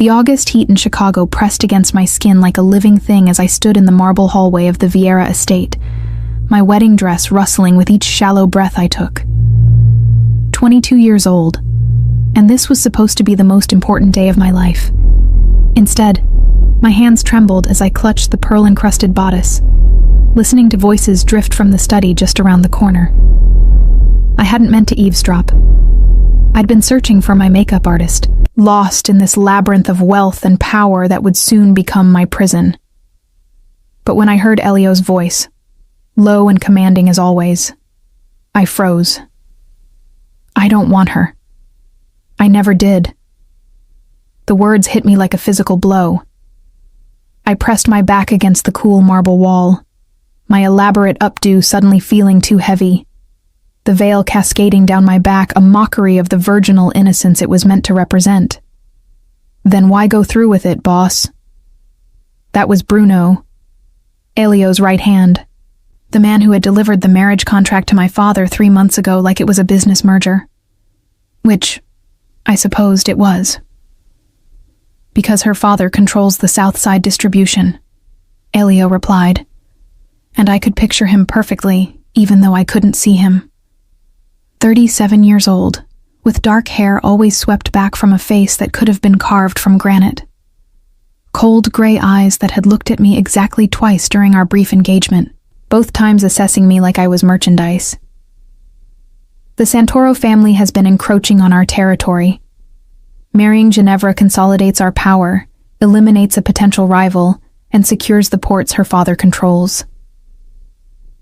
The August heat in Chicago pressed against my skin like a living thing as I stood in the marble hallway of the Vieira estate, my wedding dress rustling with each shallow breath I took. 22 years old, and this was supposed to be the most important day of my life. Instead, my hands trembled as I clutched the pearl-encrusted bodice, listening to voices drift from the study just around the corner. I hadn't meant to eavesdrop. I'd been searching for my makeup artist, lost in this labyrinth of wealth and power that would soon become my prison. But when I heard Elio's voice, low and commanding as always, I froze. I don't want her. I never did. The words hit me like a physical blow. I pressed my back against the cool marble wall, my elaborate updo suddenly feeling too heavy, the veil cascading down my back, a mockery of the virginal innocence it was meant to represent. Then why go through with it, boss? That was Bruno, Elio's right hand, the man who had delivered the marriage contract to my father 3 months ago like it was a business merger. Which, I supposed it was. Because her father controls the South Side distribution, Elio replied, and I could picture him perfectly, even though I couldn't see him. 37 years old, with dark hair always swept back from a face that could have been carved from granite. Cold gray eyes that had looked at me exactly twice during our brief engagement, both times assessing me like I was merchandise. The Santoro family has been encroaching on our territory. Marrying Ginevra consolidates our power, eliminates a potential rival, and secures the ports her father controls.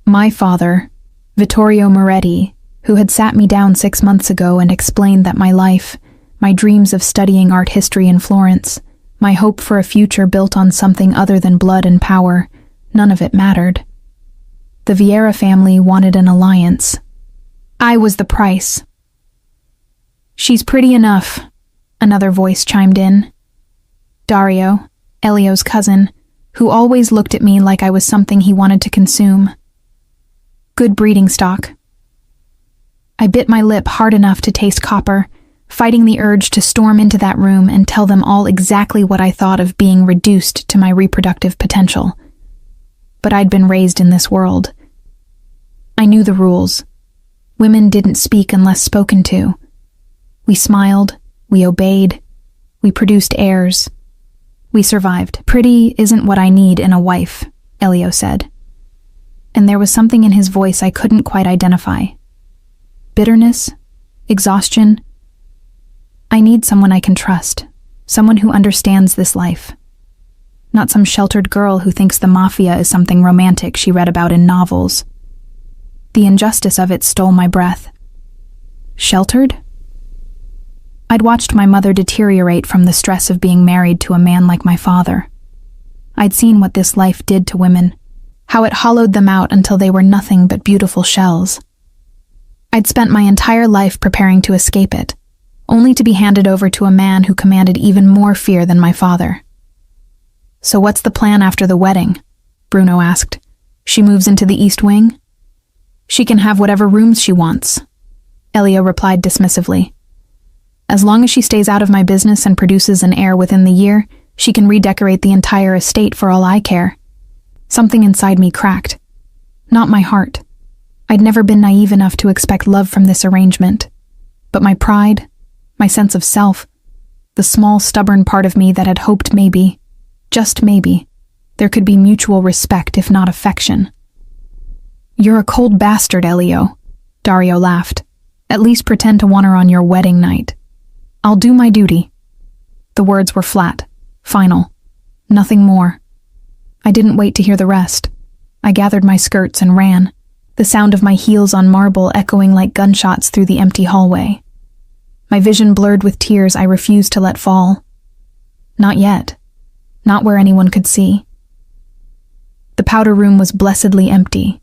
My father, Vittorio Moretti, who had sat me down 6 months ago and explained that my life, my dreams of studying art history in Florence, my hope for a future built on something other than blood and power, none of it mattered. The Vieira family wanted an alliance. I was the price. She's pretty enough, another voice chimed in. Dario, Elio's cousin, who always looked at me like I was something he wanted to consume. Good breeding stock. I bit my lip hard enough to taste copper, fighting the urge to storm into that room and tell them all exactly what I thought of being reduced to my reproductive potential. But I'd been raised in this world. I knew the rules. Women didn't speak unless spoken to. We smiled, we obeyed, we produced heirs. We survived. Pretty isn't what I need in a wife, Elio said. And there was something in his voice I couldn't quite identify. Bitterness? Exhaustion? I need someone I can trust, someone who understands this life. Not some sheltered girl who thinks the Mafia is something romantic she read about in novels. The injustice of it stole my breath. Sheltered? I'd watched my mother deteriorate from the stress of being married to a man like my father. I'd seen what this life did to women, how it hollowed them out until they were nothing but beautiful shells. I'd spent my entire life preparing to escape it, only to be handed over to a man who commanded even more fear than my father. So what's the plan after the wedding? Bruno asked. She moves into the East Wing? She can have whatever rooms she wants, Elio replied dismissively. As long as she stays out of my business and produces an heir within the year, she can redecorate the entire estate for all I care. Something inside me cracked. Not my heart. I'd never been naive enough to expect love from this arrangement. But my pride, my sense of self, the small, stubborn part of me that had hoped maybe, just maybe, there could be mutual respect if not affection. You're a cold bastard, Elio, Dario laughed. At least pretend to want her on your wedding night. I'll do my duty. The words were flat, final, nothing more. I didn't wait to hear the rest. I gathered my skirts and ran, the sound of my heels on marble echoing like gunshots through the empty hallway. My vision blurred with tears I refused to let fall. Not yet. Not where anyone could see. The powder room was blessedly empty.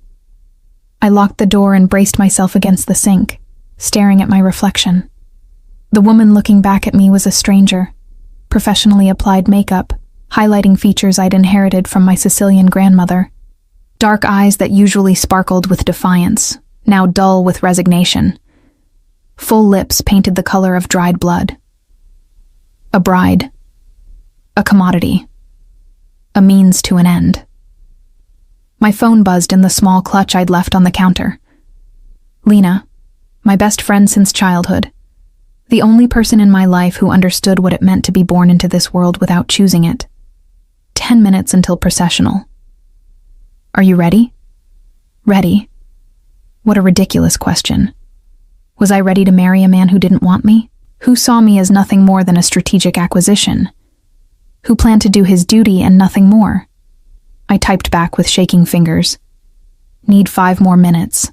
I locked the door and braced myself against the sink, staring at my reflection. The woman looking back at me was a stranger, professionally applied makeup, highlighting features I'd inherited from my Sicilian grandmother. Dark eyes that usually sparkled with defiance, now dull with resignation. Full lips painted the color of dried blood. A bride. a commodity, a means to an end. My phone buzzed in the small clutch I'd left on the counter. Lena, my best friend since childhood, the only person in my life who understood what it meant to be born into this world without choosing it. 10 minutes until processional. Are you ready? Ready? What a ridiculous question. Was I ready to marry a man who didn't want me? Who saw me as nothing more than a strategic acquisition? Who planned to do his duty and nothing more? I typed back with shaking fingers. Need 5 more minutes.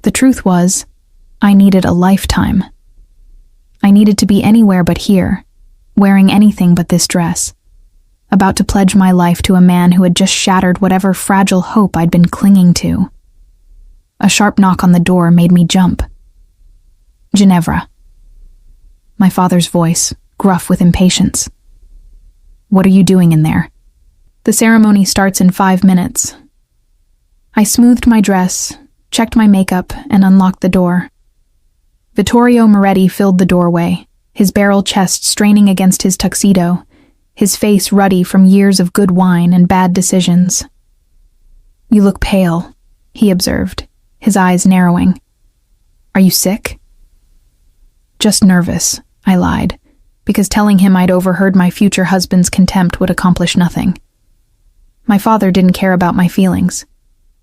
The truth was, I needed a lifetime. I needed to be anywhere but here, wearing anything but this dress, about to pledge my life to a man who had just shattered whatever fragile hope I'd been clinging to. A sharp knock on the door made me jump. Ginevra. My father's voice, gruff with impatience. What are you doing in there? The ceremony starts in 5 minutes. I smoothed my dress, checked my makeup, and unlocked the door. Vittorio Moretti filled the doorway, his barrel chest straining against his tuxedo, his face ruddy from years of good wine and bad decisions. You look pale, he observed, his eyes narrowing. Are you sick? Just nervous, I lied, because telling him I'd overheard my future husband's contempt would accomplish nothing. My father didn't care about my feelings.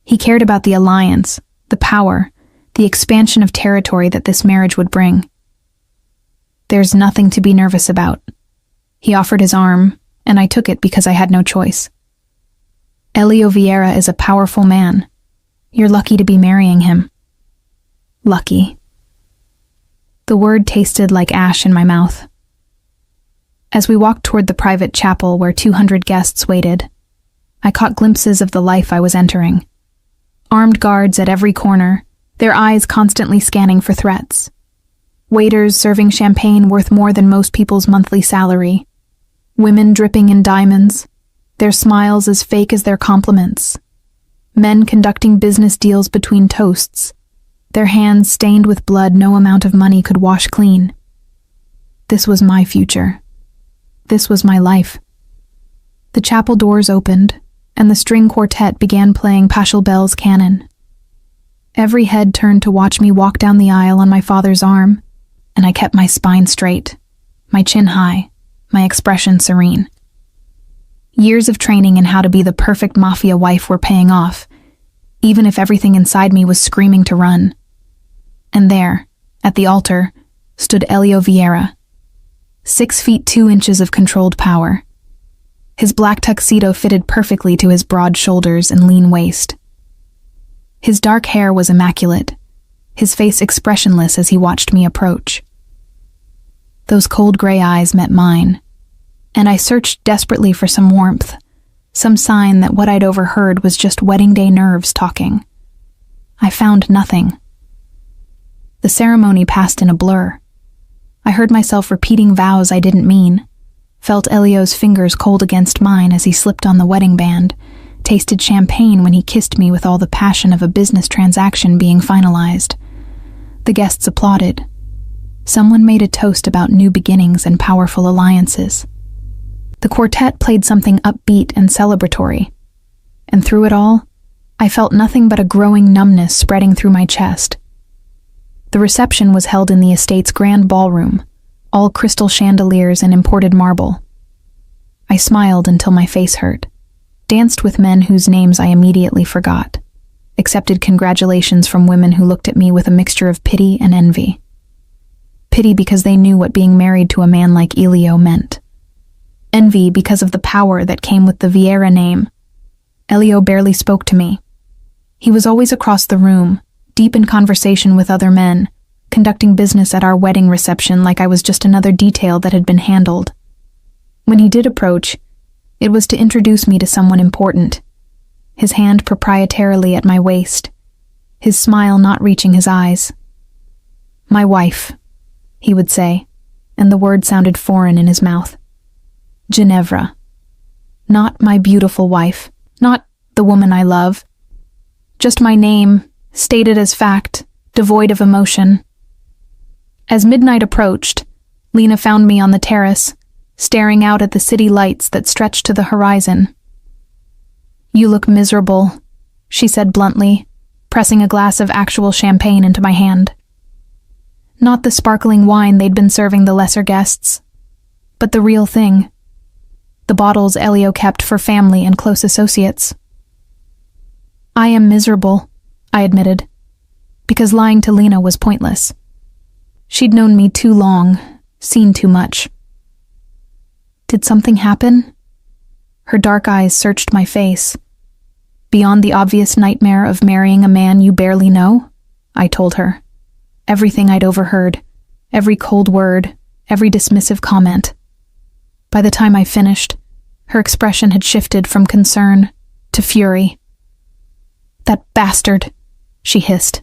He cared about the alliance, the power, the expansion of territory that this marriage would bring. There's nothing to be nervous about. He offered his arm, and I took it because I had no choice. Elio Vieira is a powerful man. You're lucky to be marrying him. Lucky. The word tasted like ash in my mouth. As we walked toward the private chapel where 200 guests waited, I caught glimpses of the life I was entering. Armed guards at every corner, their eyes constantly scanning for threats. Waiters serving champagne worth more than most people's monthly salary. Women dripping in diamonds, their smiles as fake as their compliments. Men conducting business deals between toasts, their hands stained with blood no amount of money could wash clean. This was my future. This was my life. The chapel doors opened, and the string quartet began playing Pachelbel's canon. Every head turned to watch me walk down the aisle on my father's arm, and I kept my spine straight, my chin high, my expression serene. Years of training in how to be the perfect Mafia wife were paying off, even if everything inside me was screaming to run. And there, at the altar, stood Elio Vieira, 6 feet 2 inches of controlled power. His black tuxedo fitted perfectly to his broad shoulders and lean waist. His dark hair was immaculate, his face expressionless as he watched me approach. Those cold gray eyes met mine, and I searched desperately for some warmth, some sign that what I'd overheard was just wedding day nerves talking. I found nothing. The ceremony passed in a blur. I heard myself repeating vows I didn't mean, felt Elio's fingers cold against mine as he slipped on the wedding band, tasted champagne when he kissed me with all the passion of a business transaction being finalized. The guests applauded. Someone made a toast about new beginnings and powerful alliances. The quartet played something upbeat and celebratory, and through it all, I felt nothing but a growing numbness spreading through my chest. The reception was held in the estate's grand ballroom, all crystal chandeliers and imported marble. I smiled until my face hurt, danced with men whose names I immediately forgot, accepted congratulations from women who looked at me with a mixture of pity and envy. Pity because they knew what being married to a man like Elio meant. Envy because of the power that came with the Vieira name. Elio barely spoke to me. He was always across the room, deep in conversation with other men, conducting business at our wedding reception like I was just another detail that had been handled. When he did approach, it was to introduce me to someone important, his hand proprietarily at my waist, his smile not reaching his eyes. My wife, he would say, and the word sounded foreign in his mouth. Ginevra. Not my beautiful wife, not the woman I love. Just my name, stated as fact, devoid of emotion. As midnight approached, Lena found me on the terrace, staring out at the city lights that stretched to the horizon. "You look miserable," she said bluntly, pressing a glass of actual champagne into my hand. Not the sparkling wine they'd been serving the lesser guests, but the real thing. The bottles Elio kept for family and close associates. "I am miserable," I admitted, because lying to Lena was pointless. She'd known me too long, seen too much. "Did something happen?" Her dark eyes searched my face. "Beyond the obvious nightmare of marrying a man you barely know?" I told her. Everything I'd overheard, every cold word, every dismissive comment. By the time I finished, her expression had shifted from concern to fury. "That bastard," she hissed.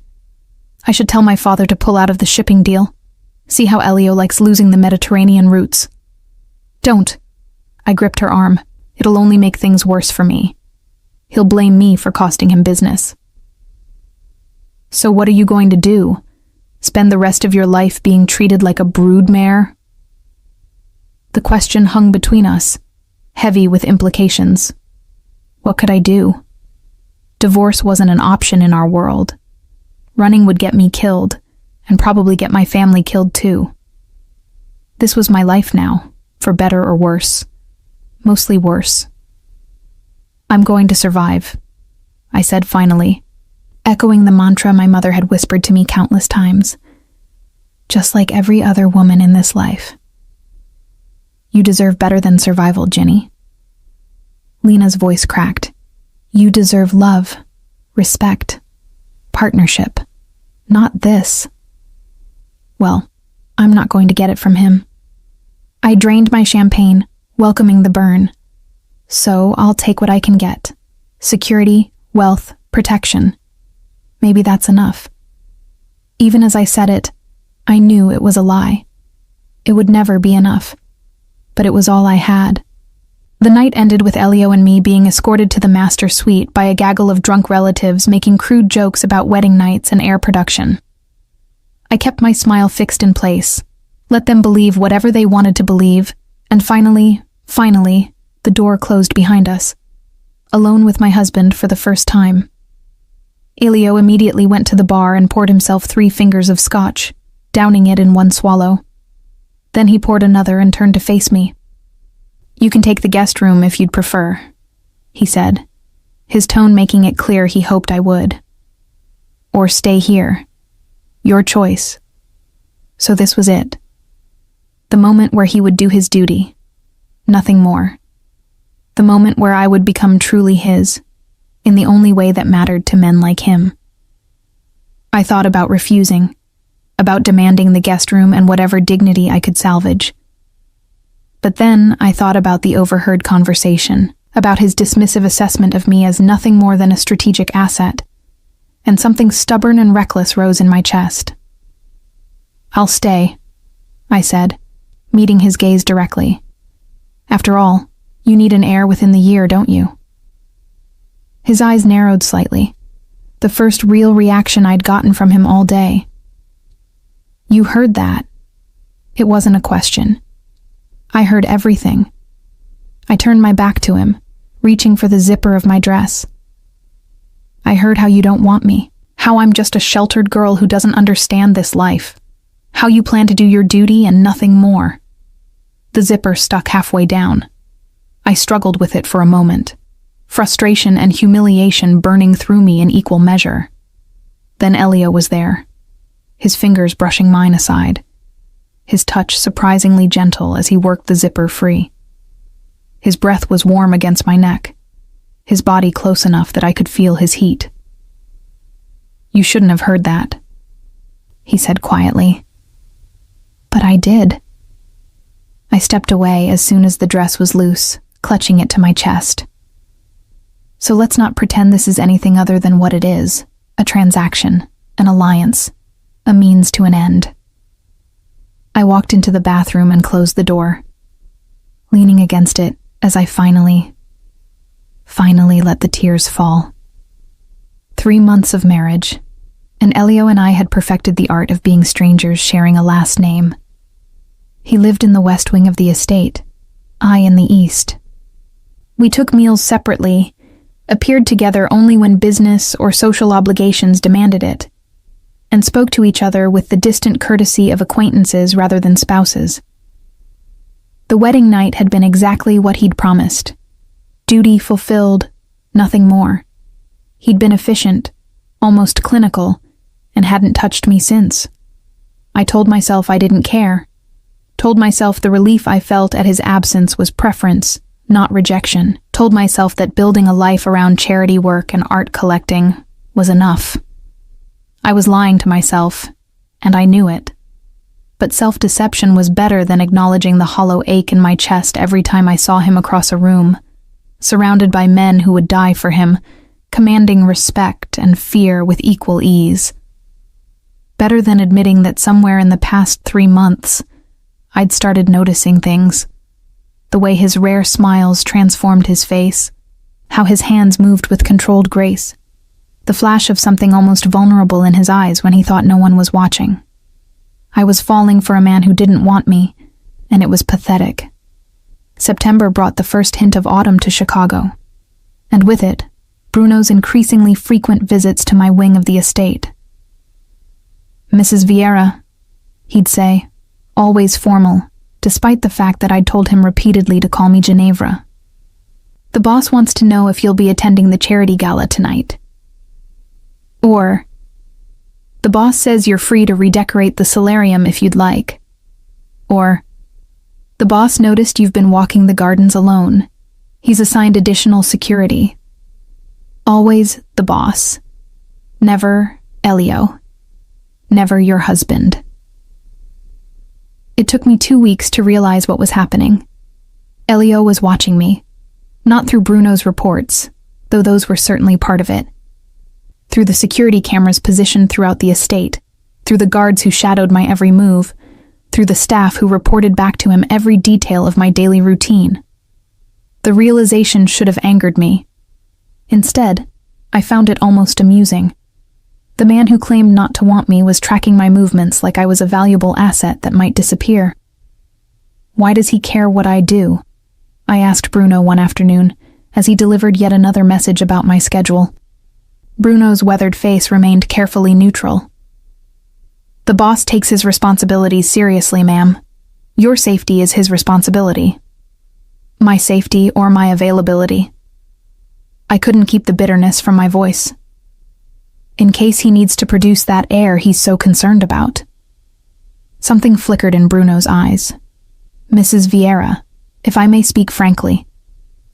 "I should tell my father to pull out of the shipping deal. See how Elio likes losing the Mediterranean routes." "Don't." I gripped her arm. "It'll only make things worse for me. He'll blame me for costing him business." "So what are you going to do? Spend the rest of your life being treated like a broodmare?" The question hung between us, heavy with implications. What could I do? Divorce wasn't an option in our world. Running would get me killed, and probably get my family killed too. This was my life now, for better or worse. Mostly worse. "I'm going to survive," I said finally, echoing the mantra my mother had whispered to me countless times. "Just like every other woman in this life." "You deserve better than survival, Ginny." Lena's voice cracked. "You deserve love, respect, partnership. Not this." Well, I'm not going to get it from him. I drained my champagne, welcoming the burn. So I'll take what I can get. Security, wealth, protection. Maybe that's enough. Even as I said it, I knew it was a lie. It would never be enough. But it was all I had. The night ended with Elio and me being escorted to the master suite by a gaggle of drunk relatives making crude jokes about wedding nights and air production. I kept my smile fixed in place, let them believe whatever they wanted to believe, and finally, the door closed behind us. Alone with my husband for the first time. Elio immediately went to the bar and poured himself 3 fingers of scotch, downing it in one swallow. Then he poured another and turned to face me. "You can take the guest room if you'd prefer," he said, his tone making it clear he hoped I would. "Or stay here. Your choice." So this was it. The moment where he would do his duty. Nothing more. The moment where I would become truly his, in the only way that mattered to men like him. I thought about refusing, about demanding the guest room and whatever dignity I could salvage. But then I thought about the overheard conversation, about his dismissive assessment of me as nothing more than a strategic asset, and something stubborn and reckless rose in my chest. "I'll stay," I said, meeting his gaze directly. "After all, you need an heir within the year, don't you?" His eyes narrowed slightly, the first real reaction I'd gotten from him all day. "You heard that." It wasn't a question. I heard everything. I turned my back to him, reaching for the zipper of my dress. "I heard how you don't want me, how I'm just a sheltered girl who doesn't understand this life, how you plan to do your duty and nothing more." The zipper stuck halfway down. I struggled with it for a moment, frustration and humiliation burning through me in equal measure. Then Elio was there, his fingers brushing mine aside, his touch surprisingly gentle as he worked the zipper free. His breath was warm against my neck, his body close enough that I could feel his heat. "You shouldn't have heard that," he said quietly. But I did. I stepped away as soon as the dress was loose, clutching it to my chest. So let's not pretend this is anything other than what it is, a transaction, an alliance, a means to an end. I walked into the bathroom and closed the door, leaning against it as I finally let the tears fall. 3 months of marriage, and Elio and I had perfected the art of being strangers sharing a last name. He lived in the west wing of the estate, I in the east. We took meals separately, appeared together only when business or social obligations demanded it, and spoke to each other with the distant courtesy of acquaintances rather than spouses. The wedding night had been exactly what he'd promised. Duty fulfilled, nothing more. He'd been efficient, almost clinical, and hadn't touched me since. I told myself I didn't care. Told myself the relief I felt at his absence was preference, not rejection. Told myself that building a life around charity work and art collecting was enough. I was lying to myself, and I knew it. But self-deception was better than acknowledging the hollow ache in my chest every time I saw him across a room, surrounded by men who would die for him, commanding respect and fear with equal ease. Better than admitting that somewhere in the past 3 months, I'd started noticing things. The way his rare smiles transformed his face, how his hands moved with controlled grace, the flash of something almost vulnerable in his eyes when he thought no one was watching. I was falling for a man who didn't want me, and it was pathetic. September brought the first hint of autumn to Chicago, and with it, Bruno's increasingly frequent visits to my wing of the estate. "Mrs. Vieira," he'd say, always formal, despite the fact that I'd told him repeatedly to call me Ginevra. "The boss wants to know if you'll be attending the charity gala tonight." Or, "The boss says you're free to redecorate the solarium if you'd like." Or, "The boss noticed you've been walking the gardens alone. He's assigned additional security." Always the boss. Never Elio. Never your husband. It took me 2 weeks to realize what was happening. Elio was watching me, not through Bruno's reports, though those were certainly part of it. Through the security cameras positioned throughout the estate, through the guards who shadowed my every move, through the staff who reported back to him every detail of my daily routine. The realization should have angered me. Instead, I found it almost amusing. The man who claimed not to want me was tracking my movements like I was a valuable asset that might disappear. "Why does he care what I do?" I asked Bruno one afternoon, as he delivered yet another message about my schedule. Bruno's weathered face remained carefully neutral. "The boss takes his responsibilities seriously, ma'am. Your safety is his responsibility." My safety or my availability. I couldn't keep the bitterness from my voice. In case he needs to produce that air he's so concerned about. Something flickered in Bruno's eyes. "Mrs. Vieira, if I may speak frankly."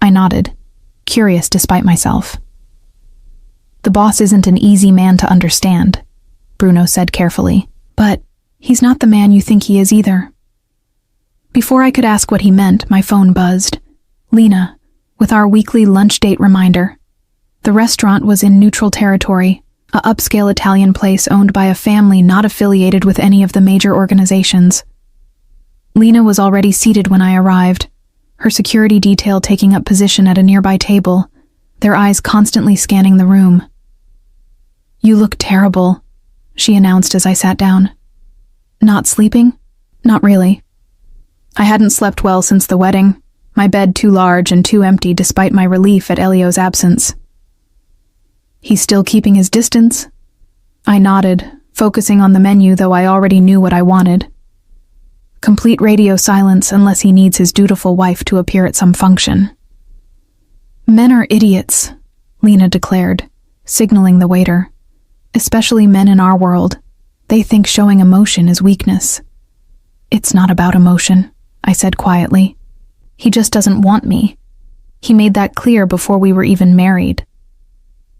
I nodded, curious despite myself. "The boss isn't an easy man to understand," Bruno said carefully, "but he's not the man you think he is either." Before I could ask what he meant, my phone buzzed. Lena, with our weekly lunch date reminder. The restaurant was in neutral territory, a upscale Italian place owned by a family not affiliated with any of the major organizations. Lena was already seated when I arrived, her security detail taking up position at a nearby table, their eyes constantly scanning the room. "You look terrible," she announced as I sat down. "Not sleeping?" "Not really. I hadn't slept well since the wedding, my bed too large and too empty despite my relief at Elio's absence." "He's still keeping his distance?" I nodded, focusing on the menu though I already knew what I wanted. Complete radio silence unless he needs his dutiful wife to appear at some function. "Men are idiots," Lena declared, signaling the waiter. "Especially men in our world. They think showing emotion is weakness." "It's not about emotion," I said quietly. "He just doesn't want me. He made that clear before we were even married."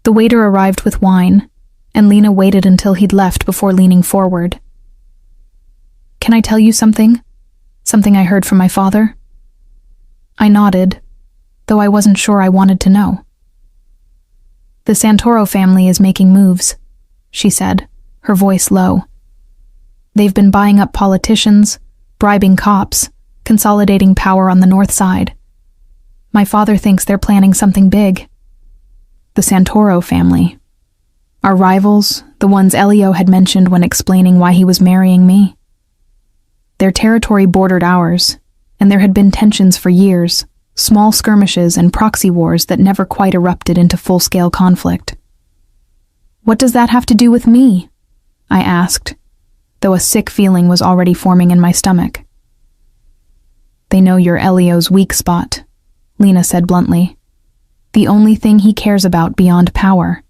The waiter arrived with wine, and Lena waited until he'd left before leaning forward. "Can I tell you something? Something I heard from my father?" I nodded, though I wasn't sure I wanted to know. "The Santoro family is making moves," she said, her voice low. "They've been buying up politicians, bribing cops, consolidating power on the north side. My father thinks they're planning something big." The Santoro family. Our rivals, the ones Elio had mentioned when explaining why he was marrying me. Their territory bordered ours, and there had been tensions for years, small skirmishes and proxy wars that never quite erupted into full-scale conflict. "What does that have to do with me?" I asked, though a sick feeling was already forming in my stomach. "They know you're Elio's weak spot," Lena said bluntly. "The only thing he cares about beyond power.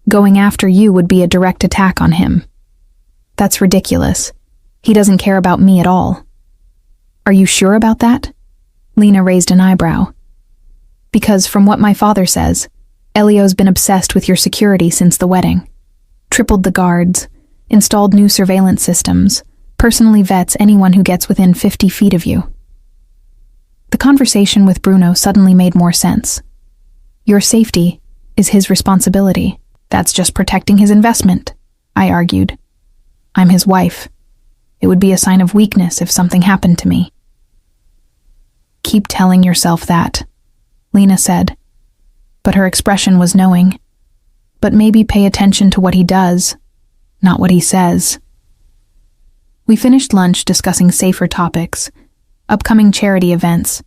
Going after you would be a direct attack on him. That's ridiculous. He doesn't care about me at all." "Are you sure about that?" Lena raised an eyebrow. "Because from what my father says, Elio's been obsessed with your security since the wedding. Tripled the guards, installed new surveillance systems, personally vets anyone who gets within 50 feet of you." The conversation with Bruno suddenly made more sense. Your safety is his responsibility. That's just protecting his investment, I argued. I'm his wife. It would be a sign of weakness if something happened to me. "Keep telling yourself that," Lena said, but her expression was knowing. "But maybe pay attention to what he does, not what he says." We finished lunch discussing safer topics, upcoming charity events,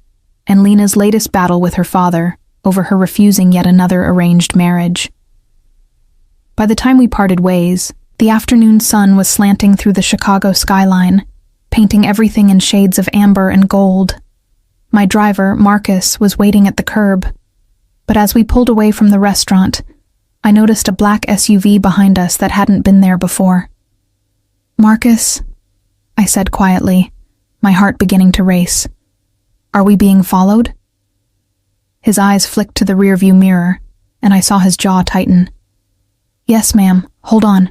and Lena's latest battle with her father over her refusing yet another arranged marriage. By the time we parted ways, the afternoon sun was slanting through the Chicago skyline, painting everything in shades of amber and gold. My driver, Marcus, was waiting at the curb, but as we pulled away from the restaurant, I noticed a black SUV behind us that hadn't been there before. "Marcus," I said quietly, my heart beginning to race. "Are we being followed?" His eyes flicked to the rearview mirror, and I saw his jaw tighten. "Yes, ma'am. Hold on."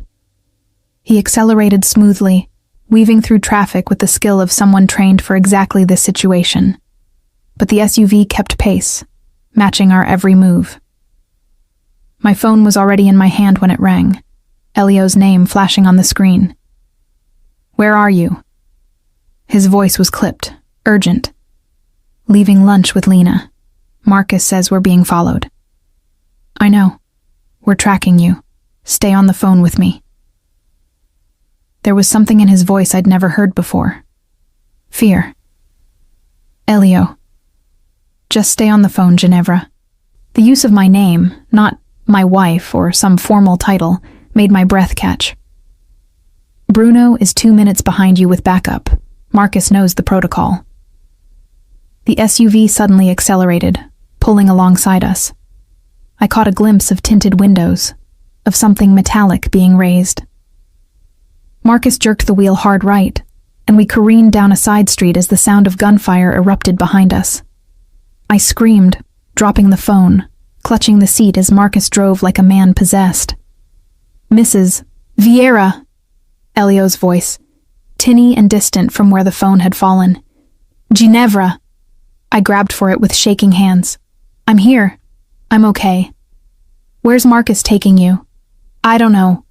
He accelerated smoothly, weaving through traffic with the skill of someone trained for exactly this situation. But the SUV kept pace, matching our every move. My phone was already in my hand when it rang, Elio's name flashing on the screen. "Where are you?" His voice was clipped, urgent. "Leaving lunch with Lena. Marcus says we're being followed." "I know. We're tracking you. Stay on the phone with me." There was something in his voice I'd never heard before. Fear. "Elio." "Just stay on the phone, Ginevra." The use of my name, not my wife or some formal title, made my breath catch. "Bruno is 2 minutes behind you with backup. Marcus knows the protocol." The SUV suddenly accelerated, pulling alongside us. I caught a glimpse of tinted windows, of something metallic being raised. Marcus jerked the wheel hard right, and we careened down a side street as the sound of gunfire erupted behind us. I screamed, dropping the phone, clutching the seat as Marcus drove like a man possessed. "Mrs. Vieira!" Elio's voice, tinny and distant from where the phone had fallen. "Ginevra!" I grabbed for it with shaking hands. "I'm here. I'm okay." "Where's Marcus taking you?" "I don't know.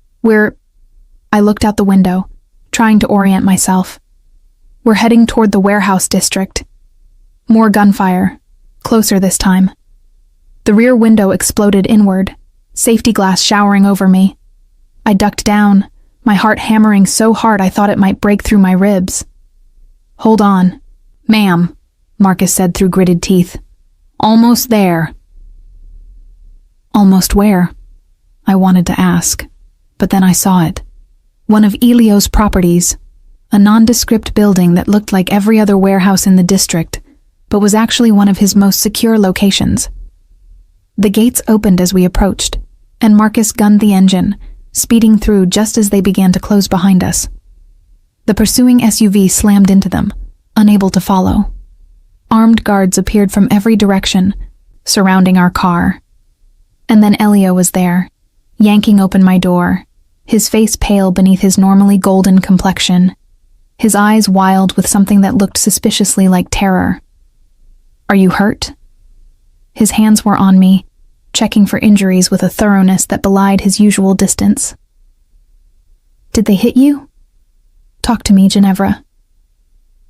I looked out the window, trying to orient myself. "We're heading toward the warehouse district." More gunfire, closer this time. The rear window exploded inward, safety glass showering over me. I ducked down, my heart hammering so hard I thought it might break through my ribs. "Hold on. Ma'am," Marcus said through gritted teeth. "Almost there." "Almost where?" I wanted to ask, but then I saw it. One of Elio's properties, a nondescript building that looked like every other warehouse in the district, but was actually one of his most secure locations. The gates opened as we approached, and Marcus gunned the engine, speeding through just as they began to close behind us. The pursuing SUV slammed into them, unable to follow. Armed guards appeared from every direction, surrounding our car. And then Elio was there, yanking open my door, his face pale beneath his normally golden complexion, his eyes wild with something that looked suspiciously like terror. "Are you hurt?" His hands were on me, checking for injuries with a thoroughness that belied his usual distance. "Did they hit you?" "Talk to me, Ginevra."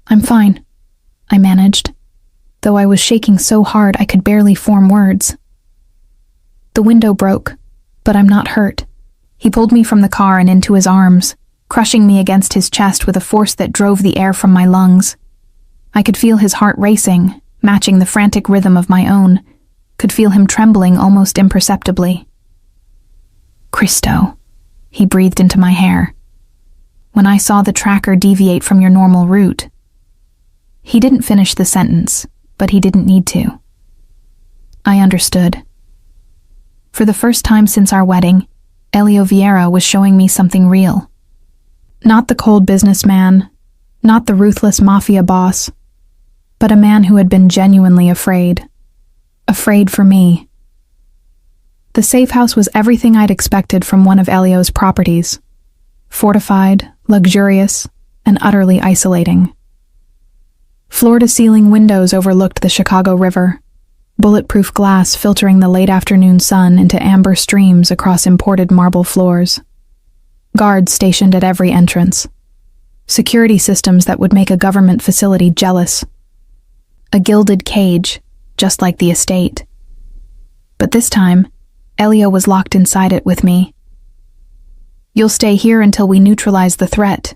"I'm fine," I managed, though I was shaking so hard I could barely form words. "The window broke, but I'm not hurt." He pulled me from the car and into his arms, crushing me against his chest with a force that drove the air from my lungs. I could feel his heart racing, matching the frantic rhythm of my own, could feel him trembling almost imperceptibly. "Christo," he breathed into my hair. "When I saw the tracker deviate from your normal route." He didn't finish the sentence, but he didn't need to. I understood. For the first time since our wedding, Elio Vieira was showing me something real. Not the cold businessman, not the ruthless Mafia boss, but a man who had been genuinely afraid. Afraid for me. The safe house was everything I'd expected from one of Elio's properties. Fortified, luxurious, and utterly isolating. Floor-to-ceiling windows overlooked the Chicago River, bulletproof glass filtering the late afternoon sun into amber streams across imported marble floors. Guards stationed at every entrance. Security systems that would make a government facility jealous. A gilded cage, just like the estate. But this time, Elio was locked inside it with me. "You'll stay here until we neutralize the threat,"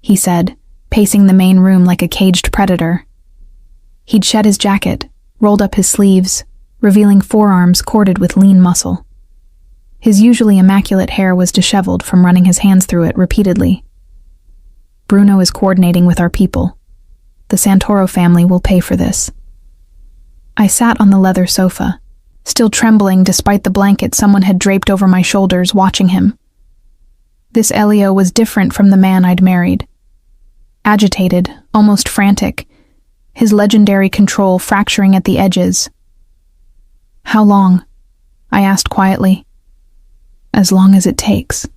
he said, pacing the main room like a caged predator. He'd shed his jacket, rolled up his sleeves, revealing forearms corded with lean muscle. His usually immaculate hair was disheveled from running his hands through it repeatedly. "Bruno is coordinating with our people. The Santoro family will pay for this." I sat on the leather sofa, still trembling despite the blanket someone had draped over my shoulders, watching him. This Elio was different from the man I'd married. Agitated, almost frantic, his legendary control fracturing at the edges. "How long?" I asked quietly. "As long as it takes."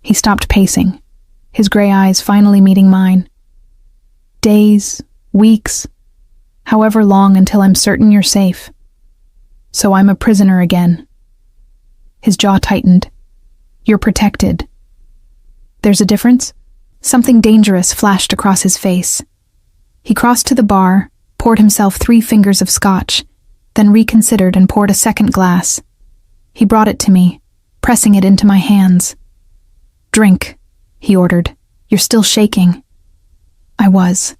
He stopped pacing, his gray eyes finally meeting mine. "Days, weeks, however long until I'm certain you're safe. So I'm a prisoner again." His jaw tightened. "You're protected." "There's a difference?" Something dangerous flashed across his face. He crossed to the bar, poured himself 3 fingers of scotch, then reconsidered and poured a second glass. He brought it to me, pressing it into my hands. "Drink," he ordered. "You're still shaking." I was.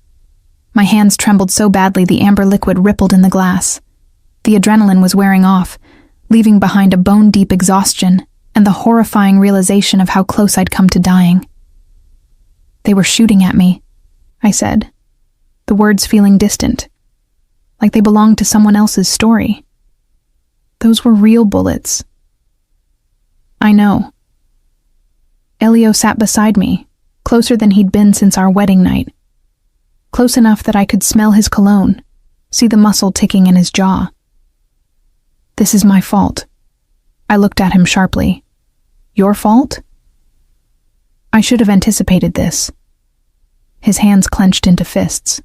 My hands trembled so badly the amber liquid rippled in the glass. The adrenaline was wearing off, leaving behind a bone-deep exhaustion and the horrifying realization of how close I'd come to dying. "They were shooting at me," I said, the words feeling distant, like they belonged to someone else's story. "Those were real bullets." "I know." Elio sat beside me, closer than he'd been since our wedding night. Close enough that I could smell his cologne, see the muscle ticking in his jaw. "This is my fault." I looked at him sharply. "Your fault?" I should have anticipated this. His hands clenched into fists.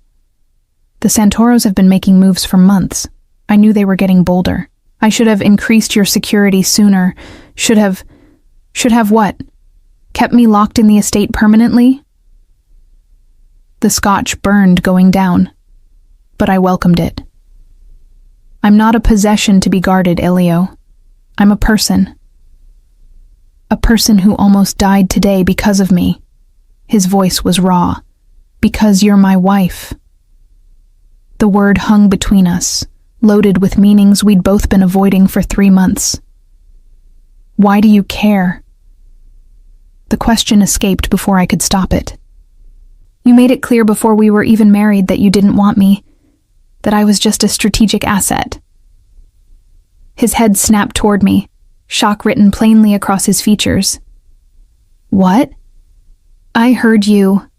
"The Santoros have been making moves for months. I knew they were getting bolder. I should have increased your security sooner. Should have what? Kept me locked in the estate permanently?" The scotch burned going down, but I welcomed it. "I'm not a possession to be guarded, Elio. I'm a person. A person who almost died today because of me." His voice was raw. "Because you're my wife." The word hung between us, loaded with meanings we'd both been avoiding for 3 months. "Why do you care?" The question escaped before I could stop it. "You made it clear before we were even married that you didn't want me, that I was just a strategic asset." His head snapped toward me, shock written plainly across his features. "What?" "I heard you,"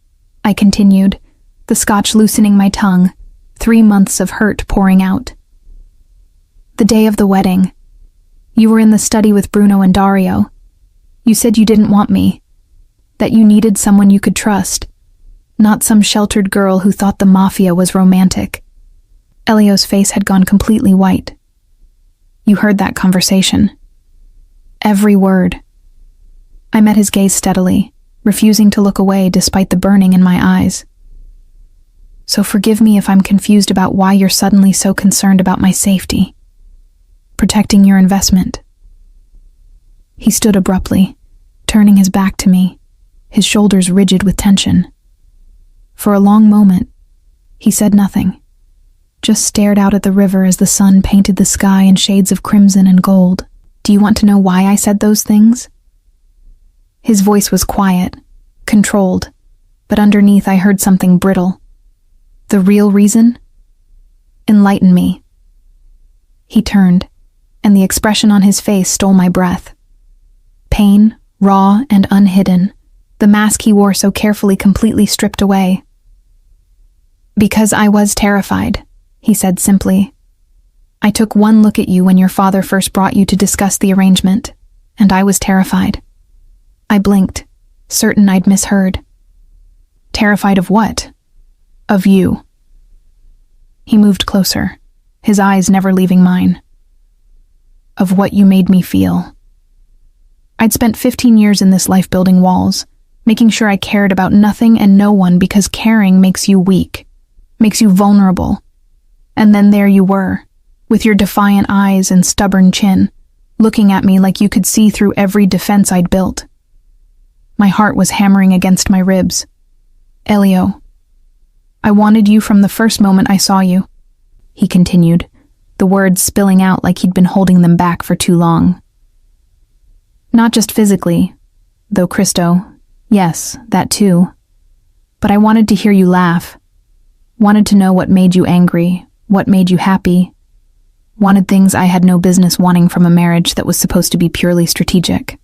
I continued, the scotch loosening my tongue, 3 months of hurt pouring out. "The day of the wedding. You were in the study with Bruno and Dario. You said you didn't want me, that you needed someone you could trust, not some sheltered girl who thought the Mafia was romantic." Elio's face had gone completely white. "You heard that conversation." "Every word." I met his gaze steadily, refusing to look away despite the burning in my eyes. "So forgive me if I'm confused about why you're suddenly so concerned about my safety. Protecting your investment." He stood abruptly, turning his back to me, his shoulders rigid with tension. For a long moment, He said nothing, just stared out at the river as the sun painted the sky in shades of crimson and gold. Do you want to know why I said those things? His voice was quiet, controlled, but underneath I heard something brittle. The real reason? Enlighten me. He turned, and the expression on his face stole my breath. Pain, raw and unhidden, the mask he wore so carefully completely stripped away. Because I was terrified, he said simply. I took one look at you when your father first brought you to discuss the arrangement, and I was terrified. I blinked, certain I'd misheard. Terrified of what? Of you. He moved closer, his eyes never leaving mine. Of what you made me feel. I'd spent 15 years in this life building walls, making sure I cared about nothing and no one because caring makes you weak, makes you vulnerable. And then there you were, with your defiant eyes and stubborn chin, looking at me like you could see through every defense I'd built. My heart was hammering against my ribs. Elio, I wanted you from the first moment I saw you, he continued, the words spilling out like he'd been holding them back for too long. Not just physically, though Cristo, yes, that too. But I wanted to hear you laugh. Wanted to know what made you angry, what made you happy. Wanted things I had no business wanting from a marriage that was supposed to be purely strategic.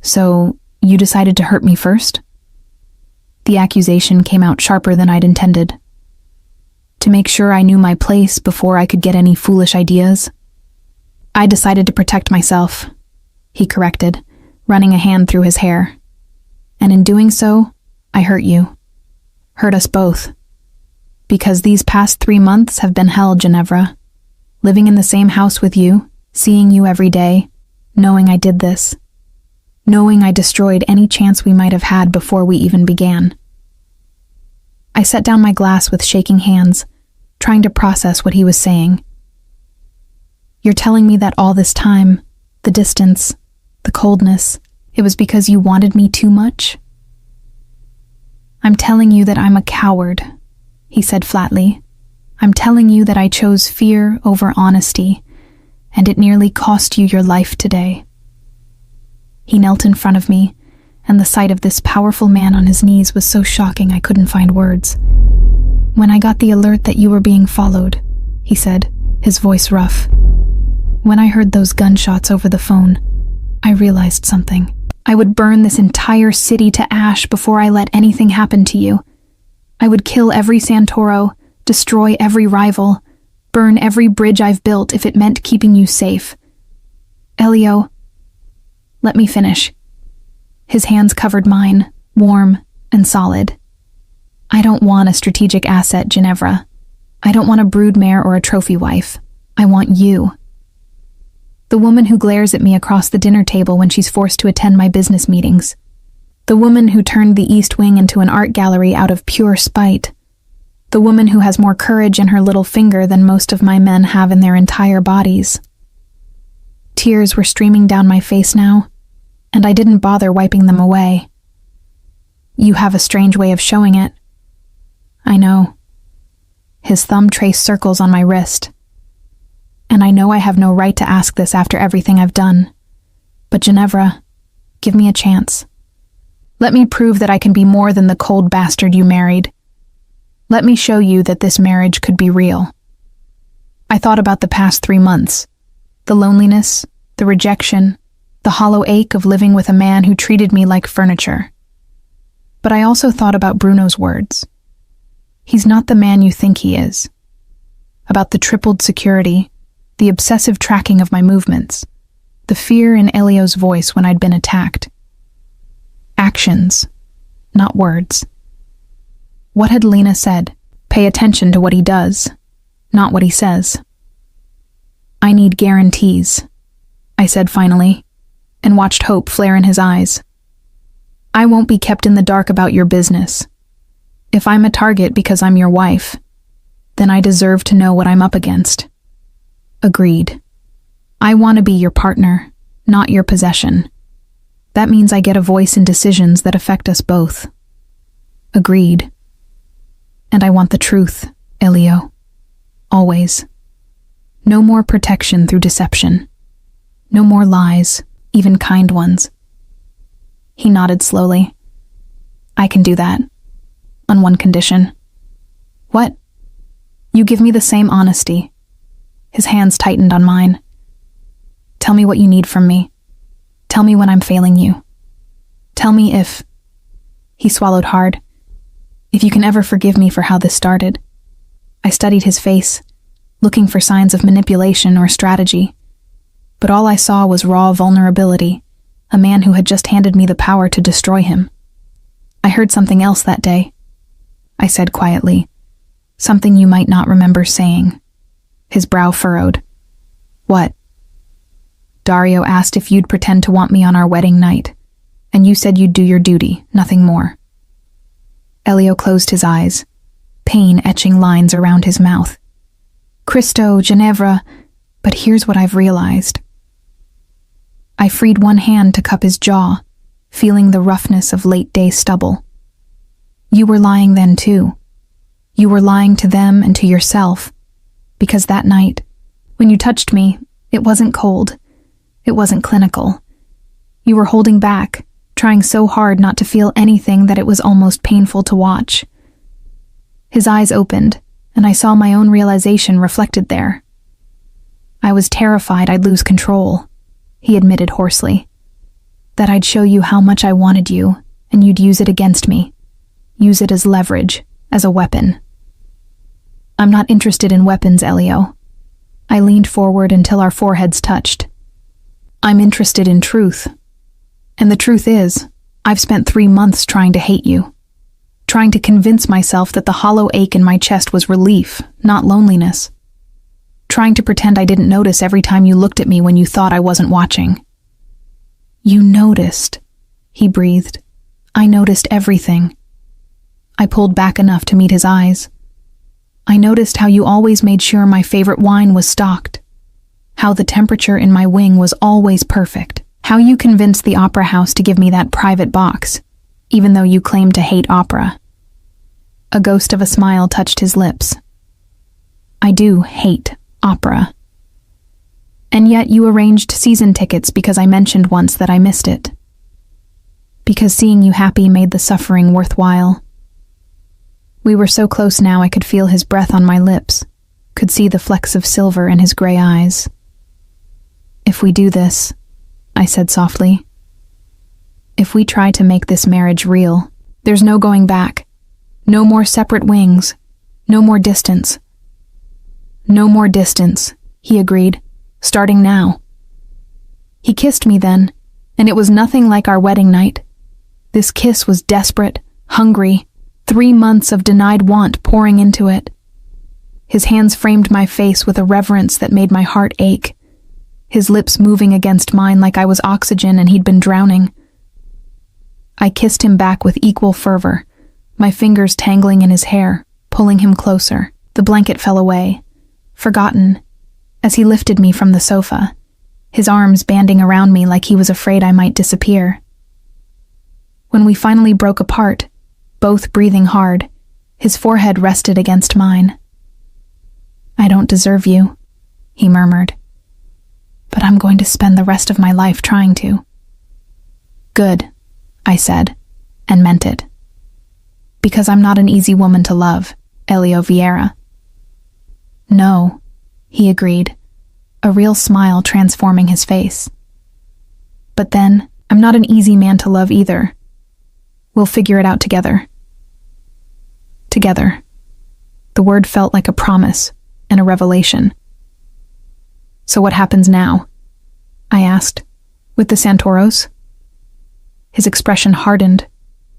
So, you decided to hurt me first? The accusation came out sharper than I'd intended. To make sure I knew my place before I could get any foolish ideas? I decided to protect myself, he corrected, running a hand through his hair. And in doing so, I hurt you. Hurt us both. Because these past 3 months have been hell, Ginevra. Living in the same house with you, seeing you every day, knowing I did this. Knowing I destroyed any chance we might have had before we even began. I set down my glass with shaking hands, trying to process what he was saying. You're telling me that all this time, the distance, the coldness, it was because you wanted me too much? I'm telling you that I'm a coward, he said flatly. I'm telling you that I chose fear over honesty, and it nearly cost you your life today. He knelt in front of me, and the sight of this powerful man on his knees was so shocking I couldn't find words. When I got the alert that you were being followed, he said, his voice rough. When I heard those gunshots over the phone, I realized something. I would burn this entire city to ash before I let anything happen to you. I would kill every Santoro, destroy every rival, burn every bridge I've built if it meant keeping you safe. Elio, let me finish. His hands covered mine, warm and solid. I don't want a strategic asset, Ginevra. I don't want a broodmare or a trophy wife. I want you. The woman who glares at me across the dinner table when she's forced to attend my business meetings. The woman who turned the East Wing into an art gallery out of pure spite. The woman who has more courage in her little finger than most of my men have in their entire bodies. Tears were streaming down my face now, and I didn't bother wiping them away. You have a strange way of showing it. I know. His thumb traced circles on my wrist. And I know I have no right to ask this after everything I've done. But Ginevra, give me a chance. Let me prove that I can be more than the cold bastard you married. Let me show you that this marriage could be real. I thought about the past 3 months. The loneliness, the rejection, the hollow ache of living with a man who treated me like furniture. But I also thought about Bruno's words. He's not the man you think he is. About the tripled security, the obsessive tracking of my movements, the fear in Elio's voice when I'd been attacked. Actions, not words. What had Lena said? Pay attention to what he does, not what he says. I need guarantees, I said finally, and watched hope flare in his eyes. I won't be kept in the dark about your business. If I'm a target because I'm your wife, then I deserve to know what I'm up against. Agreed. I want to be your partner, not your possession. That means I get a voice in decisions that affect us both. Agreed. And I want the truth, Elio. Always. No more protection through deception. No more lies, even kind ones. He nodded slowly. I can do that. On one condition. What? You give me the same honesty. His hands tightened on mine. Tell me what you need from me. Tell me when I'm failing you. Tell me if... He swallowed hard. If you can ever forgive me for how this started. I studied his face, looking for signs of manipulation or strategy. But all I saw was raw vulnerability, a man who had just handed me the power to destroy him. I heard something else that day, I said quietly. Something you might not remember saying. His brow furrowed. What? Dario asked if you'd pretend to want me on our wedding night, and you said you'd do your duty, nothing more. Elio closed his eyes, pain etching lines around his mouth. Cristo, Ginevra, but here's what I've realized. I freed one hand to cup his jaw, feeling the roughness of late-day stubble. You were lying then, too. You were lying to them and to yourself, because that night, when you touched me, it wasn't cold. It wasn't clinical. You were holding back, trying so hard not to feel anything that it was almost painful to watch. His eyes opened, and I saw my own realization reflected there. I was terrified I'd lose control, he admitted hoarsely. That I'd show you how much I wanted you, and you'd use it against me. Use it as leverage, as a weapon. I'm not interested in weapons, Elio. I leaned forward until our foreheads touched. I'm interested in truth. And the truth is, I've spent 3 months trying to hate you. Trying to convince myself that the hollow ache in my chest was relief, not loneliness. Trying to pretend I didn't notice every time you looked at me when you thought I wasn't watching. You noticed, he breathed. I noticed everything. I pulled back enough to meet his eyes. I noticed how you always made sure my favorite wine was stocked. How the temperature in my wing was always perfect. How you convinced the opera house to give me that private box, even though you claimed to hate opera. A ghost of a smile touched his lips. I do hate opera. And yet you arranged season tickets because I mentioned once that I missed it. Because seeing you happy made the suffering worthwhile. We were so close now I could feel his breath on my lips, could see the flecks of silver in his gray eyes. If we do this, I said softly, if we try to make this marriage real, there's no going back. No more separate wings. No more distance. No more distance, he agreed, starting now. He kissed me then, and it was nothing like our wedding night. This kiss was desperate, hungry, 3 months of denied want pouring into it. His hands framed my face with a reverence that made my heart ache, his lips moving against mine like I was oxygen and he'd been drowning. I kissed him back with equal fervor, my fingers tangling in his hair, pulling him closer. The blanket fell away, forgotten, as he lifted me from the sofa, his arms banding around me like he was afraid I might disappear. When we finally broke apart, both breathing hard, his forehead rested against mine. I don't deserve you, he murmured, but I'm going to spend the rest of my life trying to. Good, I said, and meant it. Because I'm not an easy woman to love, Elio Vieira. No, he agreed, a real smile transforming his face. But then, I'm not an easy man to love either. We'll figure it out together. Together. The word felt like a promise and a revelation. So what happens now? I asked. With the Santoros? His expression hardened,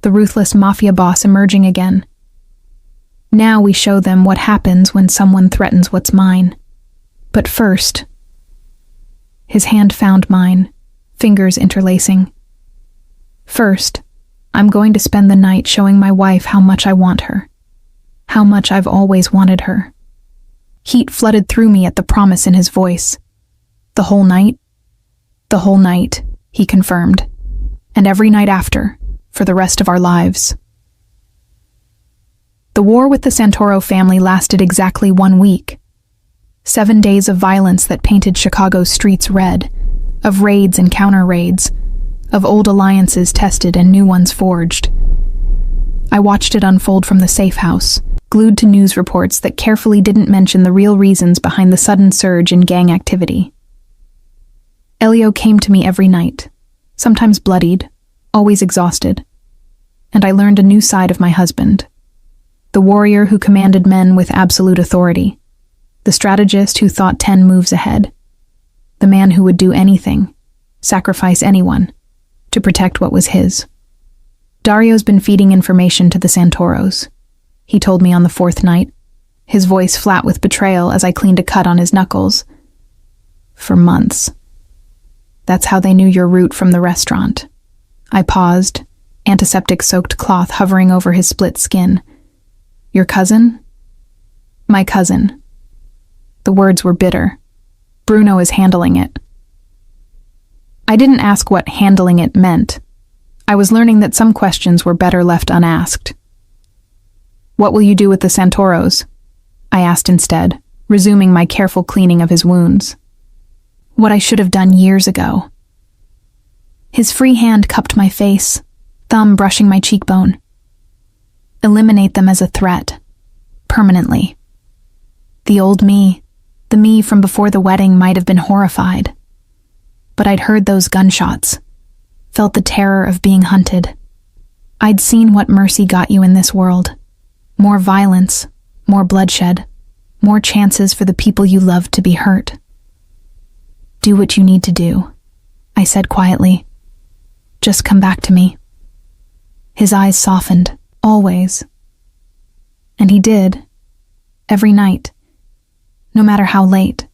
the ruthless Mafia boss emerging again. Now we show them what happens when someone threatens what's mine. But first... His hand found mine, fingers interlacing. First, I'm going to spend the night showing my wife how much I want her. How much I've always wanted her. Heat flooded through me at the promise in his voice. The whole night? The whole night, he confirmed. And every night after, for the rest of our lives. The war with the Santoro family lasted exactly 1 week. 7 days of violence that painted Chicago's streets red, of raids and counter-raids, of old alliances tested and new ones forged. I watched it unfold from the safe house, glued to news reports that carefully didn't mention the real reasons behind the sudden surge in gang activity. Elio came to me every night, sometimes bloodied, always exhausted, and I learned a new side of my husband. The warrior who commanded men with absolute authority, the strategist who thought 10 moves ahead, the man who would do anything, sacrifice anyone, to protect what was his. Dario's been feeding information to the Santoros, he told me on the 4th night, his voice flat with betrayal as I cleaned a cut on his knuckles. For months. That's how they knew your route from the restaurant. I paused, antiseptic-soaked cloth hovering over his split skin. Your cousin? My cousin. The words were bitter. Bruno is handling it. I didn't ask what handling it meant. I was learning that some questions were better left unasked. What will you do with the Santoros? I asked instead, resuming my careful cleaning of his wounds. What I should have done years ago. His free hand cupped my face, thumb brushing my cheekbone. Eliminate them as a threat. Permanently. The old me, the me from before the wedding, might have been horrified. But I'd heard those gunshots, felt the terror of being hunted. I'd seen what mercy got you in this world. More violence, more bloodshed, more chances for the people you loved to be hurt. Do what you need to do, I said quietly. Just come back to me. His eyes softened, always. And he did, every night, no matter how late.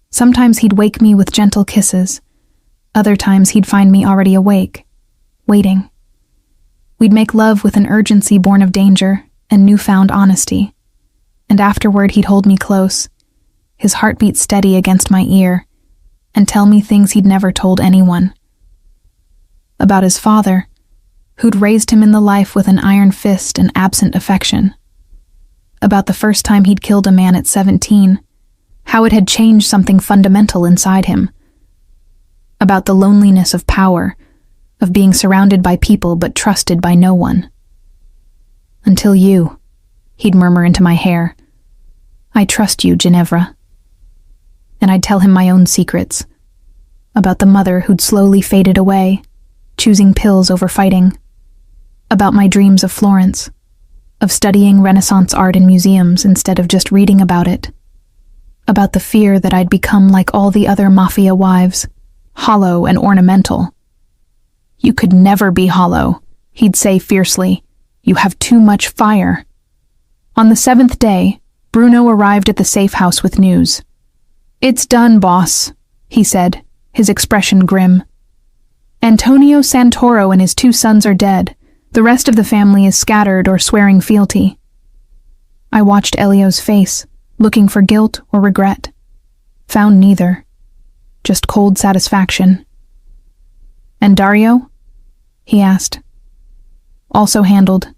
Sometimes he'd wake me with gentle kisses. Other times he'd find me already awake, waiting. We'd make love with an urgency born of danger and newfound honesty. And afterward he'd hold me close, his heartbeat steady against my ear, and tell me things he'd never told anyone. About his father, who'd raised him in the life with an iron fist and absent affection. About the first time he'd killed a man at 17, how it had changed something fundamental inside him. About the loneliness of power, of being surrounded by people but trusted by no one. Until you, he'd murmur into my hair. I trust you, Ginevra. And I'd tell him my own secrets. About the mother who'd slowly faded away, choosing pills over fighting. About my dreams of Florence, of studying Renaissance art in museums instead of just reading about it. About the fear that I'd become like all the other Mafia wives, hollow and ornamental. You could never be hollow, he'd say fiercely. You have too much fire. On the 7th day, Bruno arrived at the safe house with news. It's done, boss, he said, his expression grim. Antonio Santoro and his 2 sons are dead. The rest of the family is scattered or swearing fealty. I watched Elio's face, looking for guilt or regret. Found neither. Just cold satisfaction. And Dario? He asked. Also handled.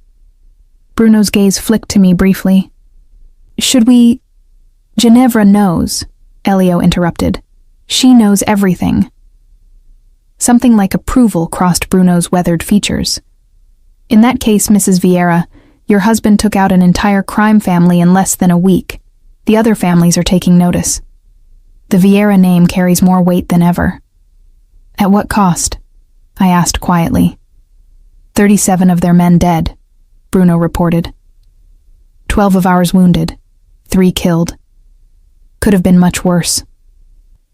Bruno's gaze flicked to me briefly. Should we... Ginevra knows, Elio interrupted. She knows everything. Something like approval crossed Bruno's weathered features. In that case, Mrs. Vieira, your husband took out an entire crime family in less than a week. The other families are taking notice. The Vieira name carries more weight than ever. At what cost? I asked quietly. 37 of their men dead, Bruno reported. 12 of ours wounded, 3 killed. Could have been much worse.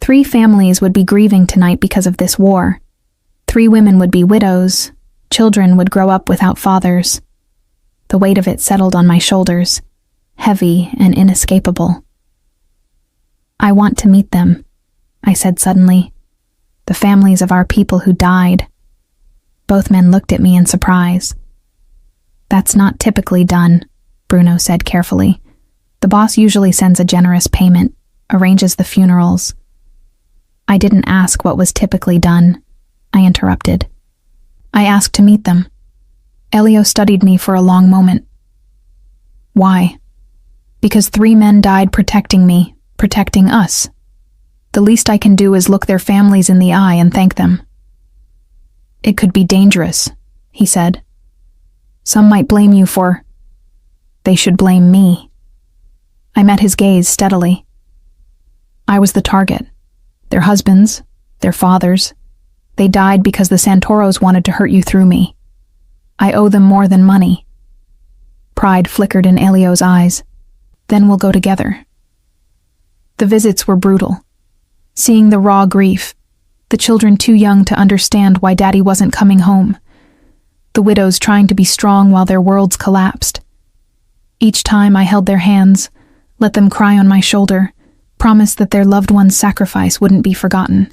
3 families would be grieving tonight because of this war. 3 women would be widows. Children would grow up without fathers. The weight of it settled on my shoulders, heavy and inescapable. I want to meet them, I said suddenly. The families of our people who died. Both men looked at me in surprise. That's not typically done, Bruno said carefully. The boss usually sends a generous payment, arranges the funerals. I didn't ask what was typically done, I interrupted. I asked to meet them. Elio studied me for a long moment. Why? Because 3 men died protecting me, protecting us. The least I can do is look their families in the eye and thank them. It could be dangerous, he said. Some might blame you for... They should blame me. I met his gaze steadily. I was the target. Their husbands, their fathers. They died because the Santoros wanted to hurt you through me. I owe them more than money. Pride flickered in Elio's eyes. Then we'll go together. The visits were brutal. Seeing the raw grief, the children too young to understand why Daddy wasn't coming home, the widows trying to be strong while their worlds collapsed. Each time I held their hands, let them cry on my shoulder, promised that their loved one's sacrifice wouldn't be forgotten.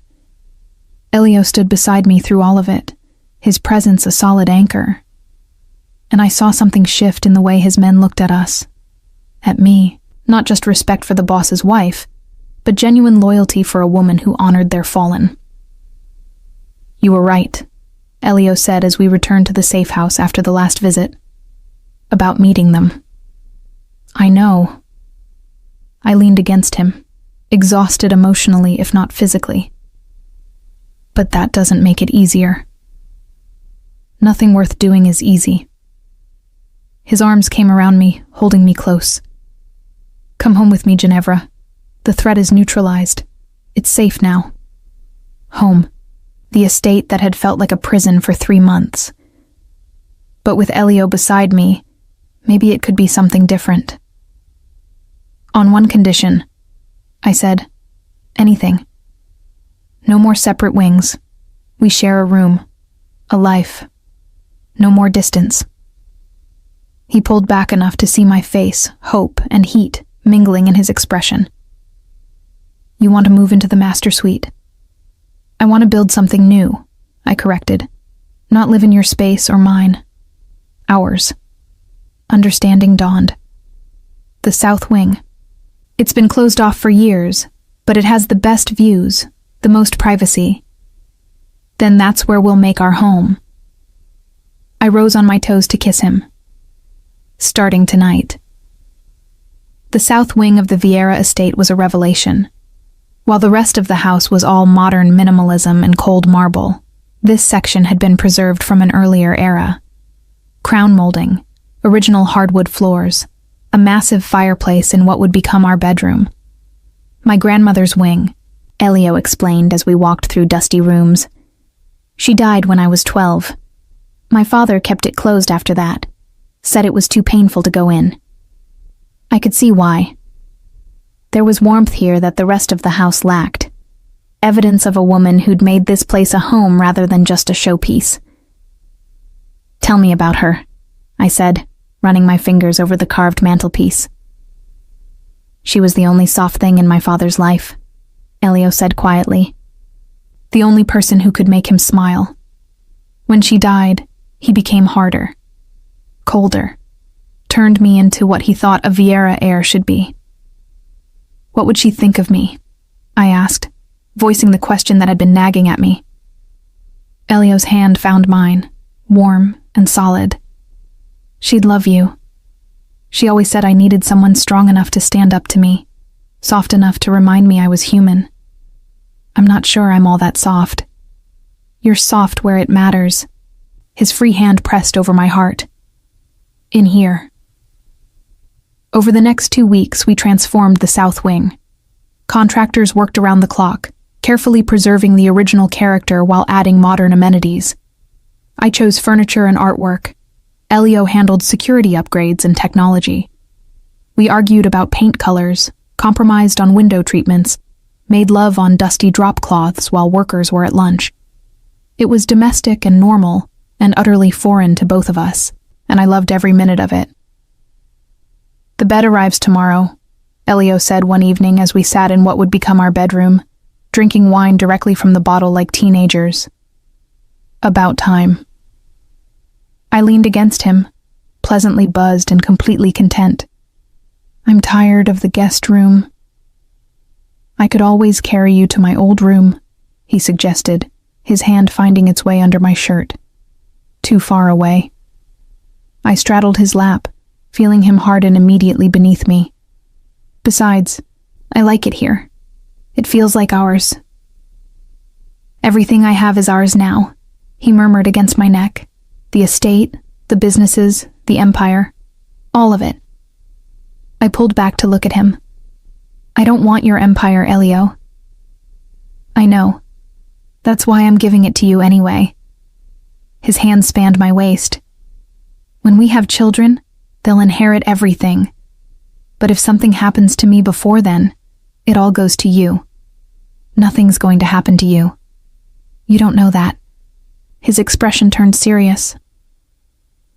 Elio stood beside me through all of it, his presence a solid anchor. And I saw something shift in the way his men looked at us. At me, not just respect for the boss's wife, but genuine loyalty for a woman who honored their fallen. You were right, Elio said as we returned to the safe house after the last visit. About meeting them. I know. I leaned against him, exhausted emotionally if not physically. But that doesn't make it easier. Nothing worth doing is easy. His arms came around me, holding me close. Come home with me, Ginevra. The threat is neutralized. It's safe now. Home. The estate that had felt like a prison for 3 months. But with Elio beside me, maybe it could be something different. On one condition, I said. Anything. No more separate wings. We share a room. A life. No more distance. He pulled back enough to see my face, hope, and heat mingling in his expression. You want to move into the master suite? I want to build something new, I corrected. Not live in your space or mine. Ours. Understanding dawned. The south wing. It's been closed off for years, but it has the best views, the most privacy. Then that's where we'll make our home. I rose on my toes to kiss him. Starting tonight. The south wing of the Vieira estate was a revelation. While the rest of the house was all modern minimalism and cold marble, this section had been preserved from an earlier era. Crown molding, original hardwood floors, a massive fireplace in what would become our bedroom. My grandmother's wing, Elio explained as we walked through dusty rooms. She died when I was 12. My father kept it closed after that, said it was too painful to go in. I could see why. There was warmth here that the rest of the house lacked. Evidence of a woman who'd made this place a home rather than just a showpiece. Tell me about her, I said, running my fingers over the carved mantelpiece. She was the only soft thing in my father's life, Elio said quietly. The only person who could make him smile. When she died, he became harder, colder, turned me into what he thought a Vieira heir should be. What would she think of me? I asked, voicing the question that had been nagging at me. Elio's hand found mine, warm and solid. She'd love you. She always said I needed someone strong enough to stand up to me, soft enough to remind me I was human. I'm not sure I'm all that soft. You're soft where it matters. His free hand pressed over my heart. In here. Over the next 2 weeks, we transformed the south wing. Contractors worked around the clock, carefully preserving the original character while adding modern amenities. I chose furniture and artwork. Elio handled security upgrades and technology. We argued about paint colors, compromised on window treatments, made love on dusty drop cloths while workers were at lunch. It was domestic and normal, and utterly foreign to both of us, and I loved every minute of it. The bed arrives tomorrow, Elio said one evening as we sat in what would become our bedroom, drinking wine directly from the bottle like teenagers. About time. I leaned against him, pleasantly buzzed and completely content. I'm tired of the guest room. I could always carry you to my old room, he suggested, his hand finding its way under my shirt. Too far away. I straddled his lap, feeling him harden immediately beneath me. Besides, I like it here. It feels like ours. Everything I have is ours now, he murmured against my neck. The estate, the businesses, the empire, all of it. I pulled back to look at him. I don't want your empire, Elio. I know. That's why I'm giving it to you anyway. His hand spanned my waist. When we have children, they'll inherit everything. But if something happens to me before then, it all goes to you. Nothing's going to happen to you. You don't know that. His expression turned serious.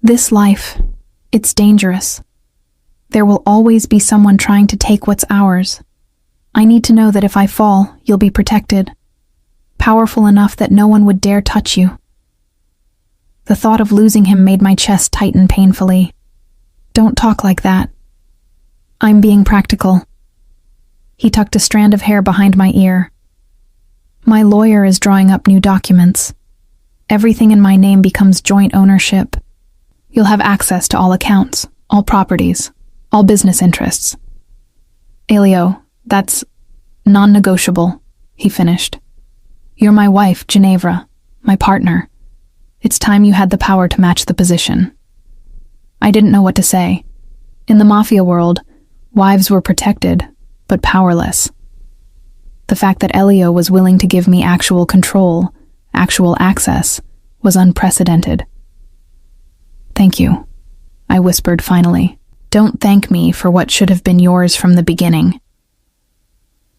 This life, it's dangerous. There will always be someone trying to take what's ours. I need to know that if I fall, you'll be protected. Powerful enough that no one would dare touch you. The thought of losing him made my chest tighten painfully. Don't talk like that. I'm being practical. He tucked a strand of hair behind my ear. My lawyer is drawing up new documents. Everything in my name becomes joint ownership. You'll have access to all accounts, all properties, all business interests. Elio, that's non-negotiable, he finished. You're my wife, Ginevra, my partner. It's time you had the power to match the position. I didn't know what to say. In the Mafia world, wives were protected, but powerless. The fact that Elio was willing to give me actual control, actual access, was unprecedented. Thank you, I whispered finally. Don't thank me for what should have been yours from the beginning.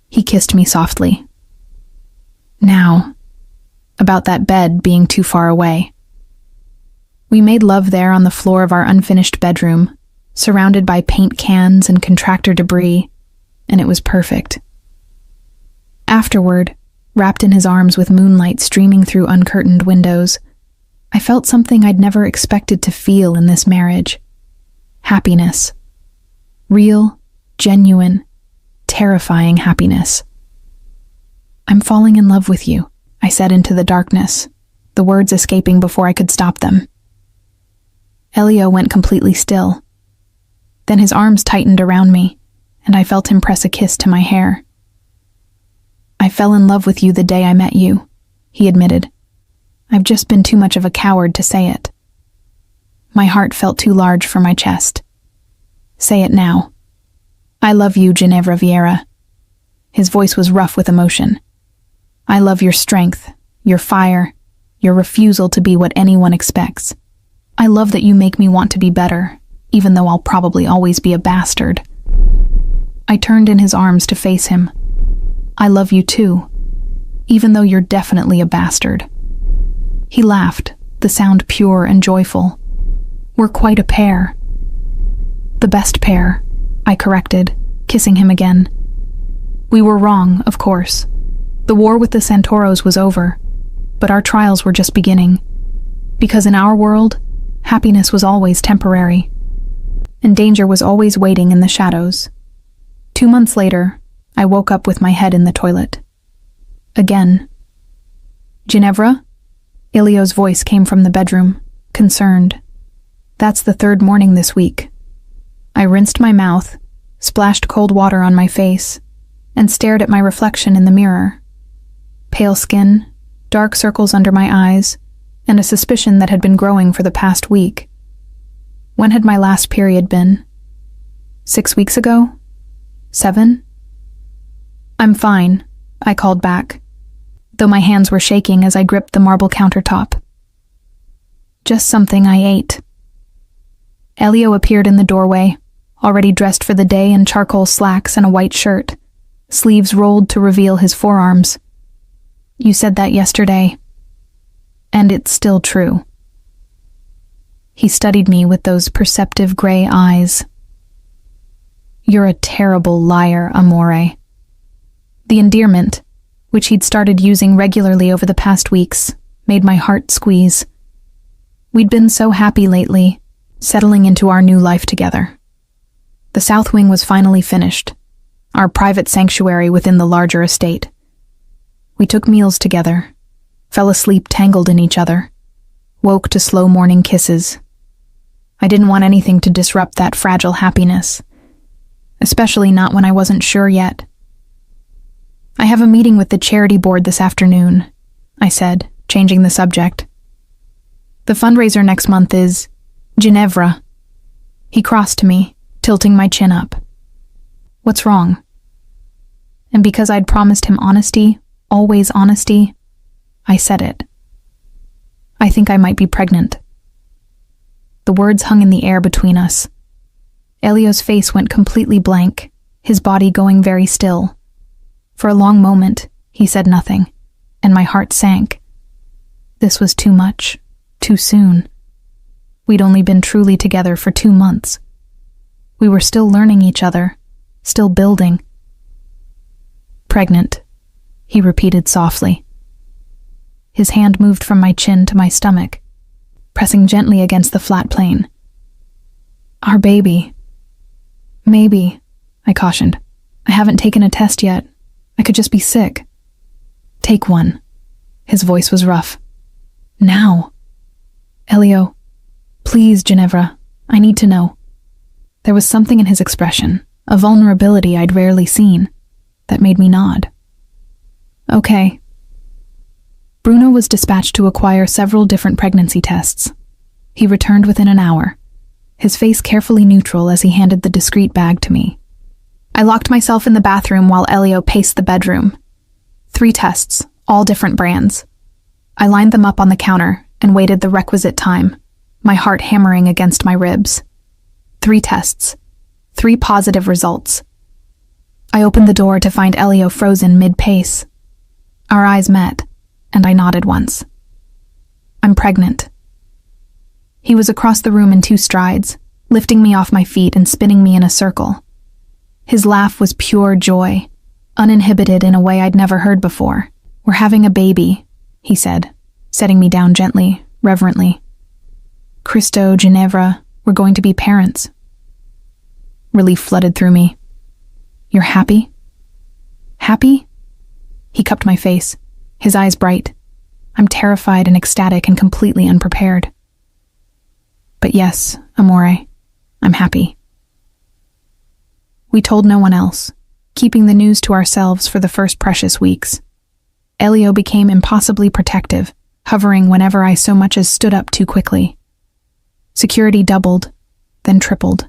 He kissed me softly. Now, about that bed being too far away. We made love there on the floor of our unfinished bedroom, surrounded by paint cans and contractor debris, and it was perfect. Afterward, wrapped in his arms with moonlight streaming through uncurtained windows, I felt something I'd never expected to feel in this marriage. Happiness. Real, genuine, terrifying happiness. I'm falling in love with you, I said into the darkness, the words escaping before I could stop them. Elio went completely still. Then his arms tightened around me, and I felt him press a kiss to my hair. I fell in love with you the day I met you, he admitted. I've just been too much of a coward to say it. My heart felt too large for my chest. Say it now. I love you, Ginevra Vieira. His voice was rough with emotion. I love your strength, your fire, your refusal to be what anyone expects. I love that you make me want to be better, even though I'll probably always be a bastard. I turned in his arms to face him. I love you too, even though you're definitely a bastard. He laughed, the sound pure and joyful. We're quite a pair. The best pair, I corrected, kissing him again. We were wrong, of course. The war with the Santoros was over, but our trials were just beginning. Because in our world, happiness was always temporary, and danger was always waiting in the shadows. 2 months later, I woke up with my head in the toilet. Again. Ginevra? Ilio's voice came from the bedroom, concerned. That's the 3rd morning this week. I rinsed my mouth, splashed cold water on my face, and stared at my reflection in the mirror. Pale skin, dark circles under my eyes, and a suspicion that had been growing for the past week. When had my last period been? 6 weeks ago? 7? I'm fine, I called back, though my hands were shaking as I gripped the marble countertop. Just something I ate. Elio appeared in the doorway, already dressed for the day in charcoal slacks and a white shirt, sleeves rolled to reveal his forearms. You said that yesterday, and it's still true. He studied me with those perceptive gray eyes. You're a terrible liar, amore. The endearment, which he'd started using regularly over the past weeks, made my heart squeeze. We'd been so happy lately, settling into our new life together. The south wing was finally finished, our private sanctuary within the larger estate. We took meals together, fell asleep tangled in each other, woke to slow morning kisses. I didn't want anything to disrupt that fragile happiness, especially not when I wasn't sure yet. I have a meeting with the charity board this afternoon, I said, changing the subject. The fundraiser next month is Ginevra. He crossed to me, tilting my chin up. What's wrong? And because I'd promised him honesty, always honesty, I said it. I think I might be pregnant. The words hung in the air between us. Elio's face went completely blank, his body going very still. For a long moment, he said nothing, and my heart sank. This was too much, too soon. We'd only been truly together for 2 months. We were still learning each other, still building. Pregnant, he repeated softly. His hand moved from my chin to my stomach, pressing gently against the flat plane. Our baby. Maybe, I cautioned. I haven't taken a test yet. I could just be sick. Take one. His voice was rough. Now. Elio, please, Ginevra, I need to know. There was something in his expression, a vulnerability I'd rarely seen, that made me nod. Okay. Bruno was dispatched to acquire several different pregnancy tests. He returned within an hour, his face carefully neutral as he handed the discreet bag to me. I locked myself in the bathroom while Elio paced the bedroom. 3 tests, all different brands. I lined them up on the counter and waited the requisite time, my heart hammering against my ribs. 3 tests, 3 positive results. I opened the door to find Elio frozen mid-pace. Our eyes met, and I nodded once. I'm pregnant. He was across the room in 2 strides, lifting me off my feet and spinning me in a circle. His laugh was pure joy, uninhibited in a way I'd never heard before. We're having a baby, he said, setting me down gently, reverently. Cristo, Ginevra, we're going to be parents. Relief flooded through me. You're happy? Happy? He cupped my face, his eyes bright. I'm terrified and ecstatic and completely unprepared. But yes, amore, I'm happy. We told no one else, keeping the news to ourselves for the first precious weeks. Elio became impossibly protective, hovering whenever I so much as stood up too quickly. Security doubled, then tripled.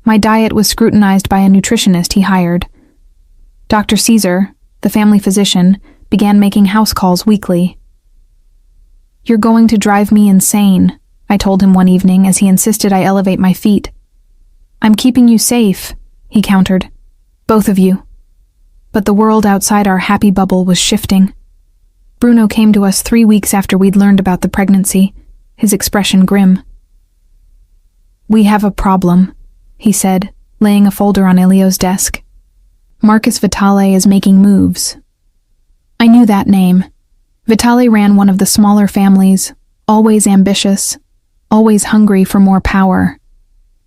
My diet was scrutinized by a nutritionist he hired. Dr. Caesar, the family physician, began making house calls weekly. You're going to drive me insane, I told him one evening as he insisted I elevate my feet. I'm keeping you safe, he countered. Both of you. But the world outside our happy bubble was shifting. Bruno came to us 3 weeks after we'd learned about the pregnancy, his expression grim. We have a problem, he said, laying a folder on Elio's desk. Marcus Vitale is making moves. I knew that name. Vitale ran one of the smaller families, always ambitious, always hungry for more power.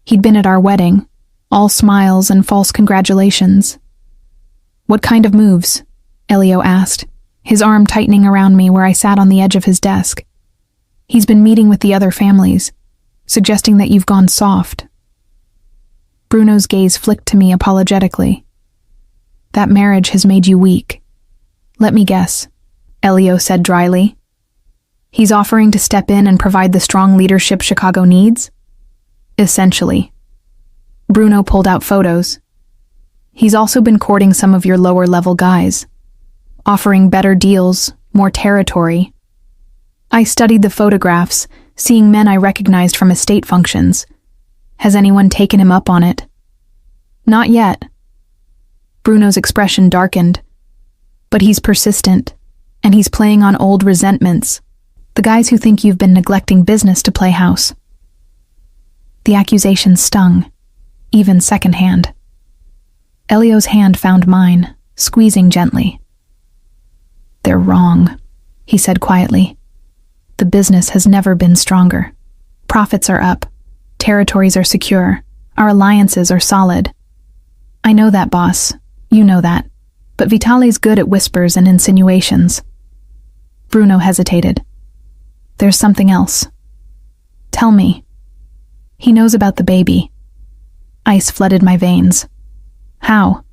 He'd been at our wedding, all smiles and false congratulations. What kind of moves? Elio asked, his arm tightening around me where I sat on the edge of his desk. He's been meeting with the other families, suggesting that you've gone soft. Bruno's gaze flicked to me apologetically. That marriage has made you weak. Let me guess, Elio said dryly. He's offering to step in and provide the strong leadership Chicago needs? Essentially. Bruno pulled out photos. He's also been courting some of your lower-level guys, offering better deals, more territory. I studied the photographs, seeing men I recognized from estate functions. Has anyone taken him up on it? Not yet. Bruno's expression darkened. But he's persistent, and he's playing on old resentments, the guys who think you've been neglecting business to play house. The accusation stung, even secondhand. Elio's hand found mine, squeezing gently. They're wrong, he said quietly. The business has never been stronger. Profits are up. Territories are secure. Our alliances are solid. I know that, boss. You know that. But Vitale's good at whispers and insinuations. Bruno hesitated. There's something else. Tell me. He knows about the baby. Ice flooded my veins. How?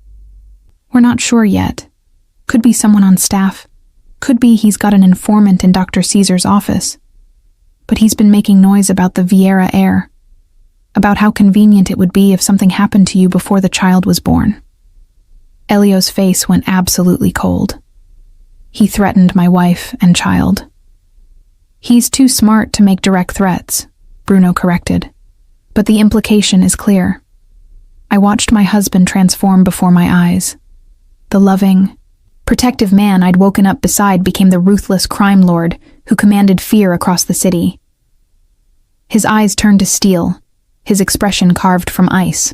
We're not sure yet. Could be someone on staff. Could be he's got an informant in Dr. Caesar's office. But he's been making noise about the Vieira heir. About how convenient it would be if something happened to you before the child was born. Elio's face went absolutely cold. He threatened my wife and child. He's too smart to make direct threats, Bruno corrected. But the implication is clear. I watched my husband transform before my eyes. The loving, protective man I'd woken up beside became the ruthless crime lord who commanded fear across the city. His eyes turned to steel, his expression carved from ice.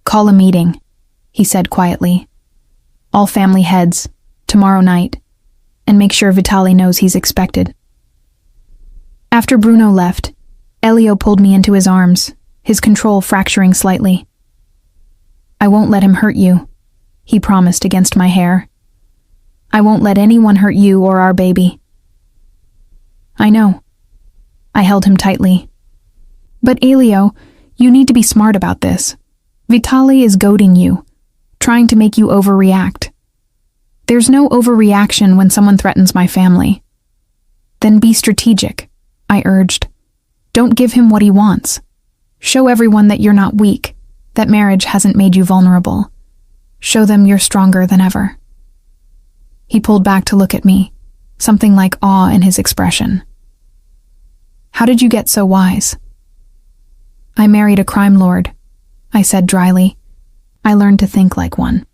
"Call a meeting," he said quietly. "All family heads, tomorrow night, and make sure Vitali knows he's expected." After Bruno left, Elio pulled me into his arms, his control fracturing slightly. "I won't let him hurt you," he promised against my hair. "I won't let anyone hurt you or our baby." "I know." I held him tightly. "But Elio, you need to be smart about this. Vitali is goading you, trying to make you overreact. There's no overreaction when someone threatens my family." "Then be strategic," I urged. "Don't give him what he wants. Show everyone that you're not weak, that marriage hasn't made you vulnerable. Show them you're stronger than ever." He pulled back to look at me, something like awe in his expression. "How did you get so wise?" "I married a crime lord," I said dryly. "I learned to think like one."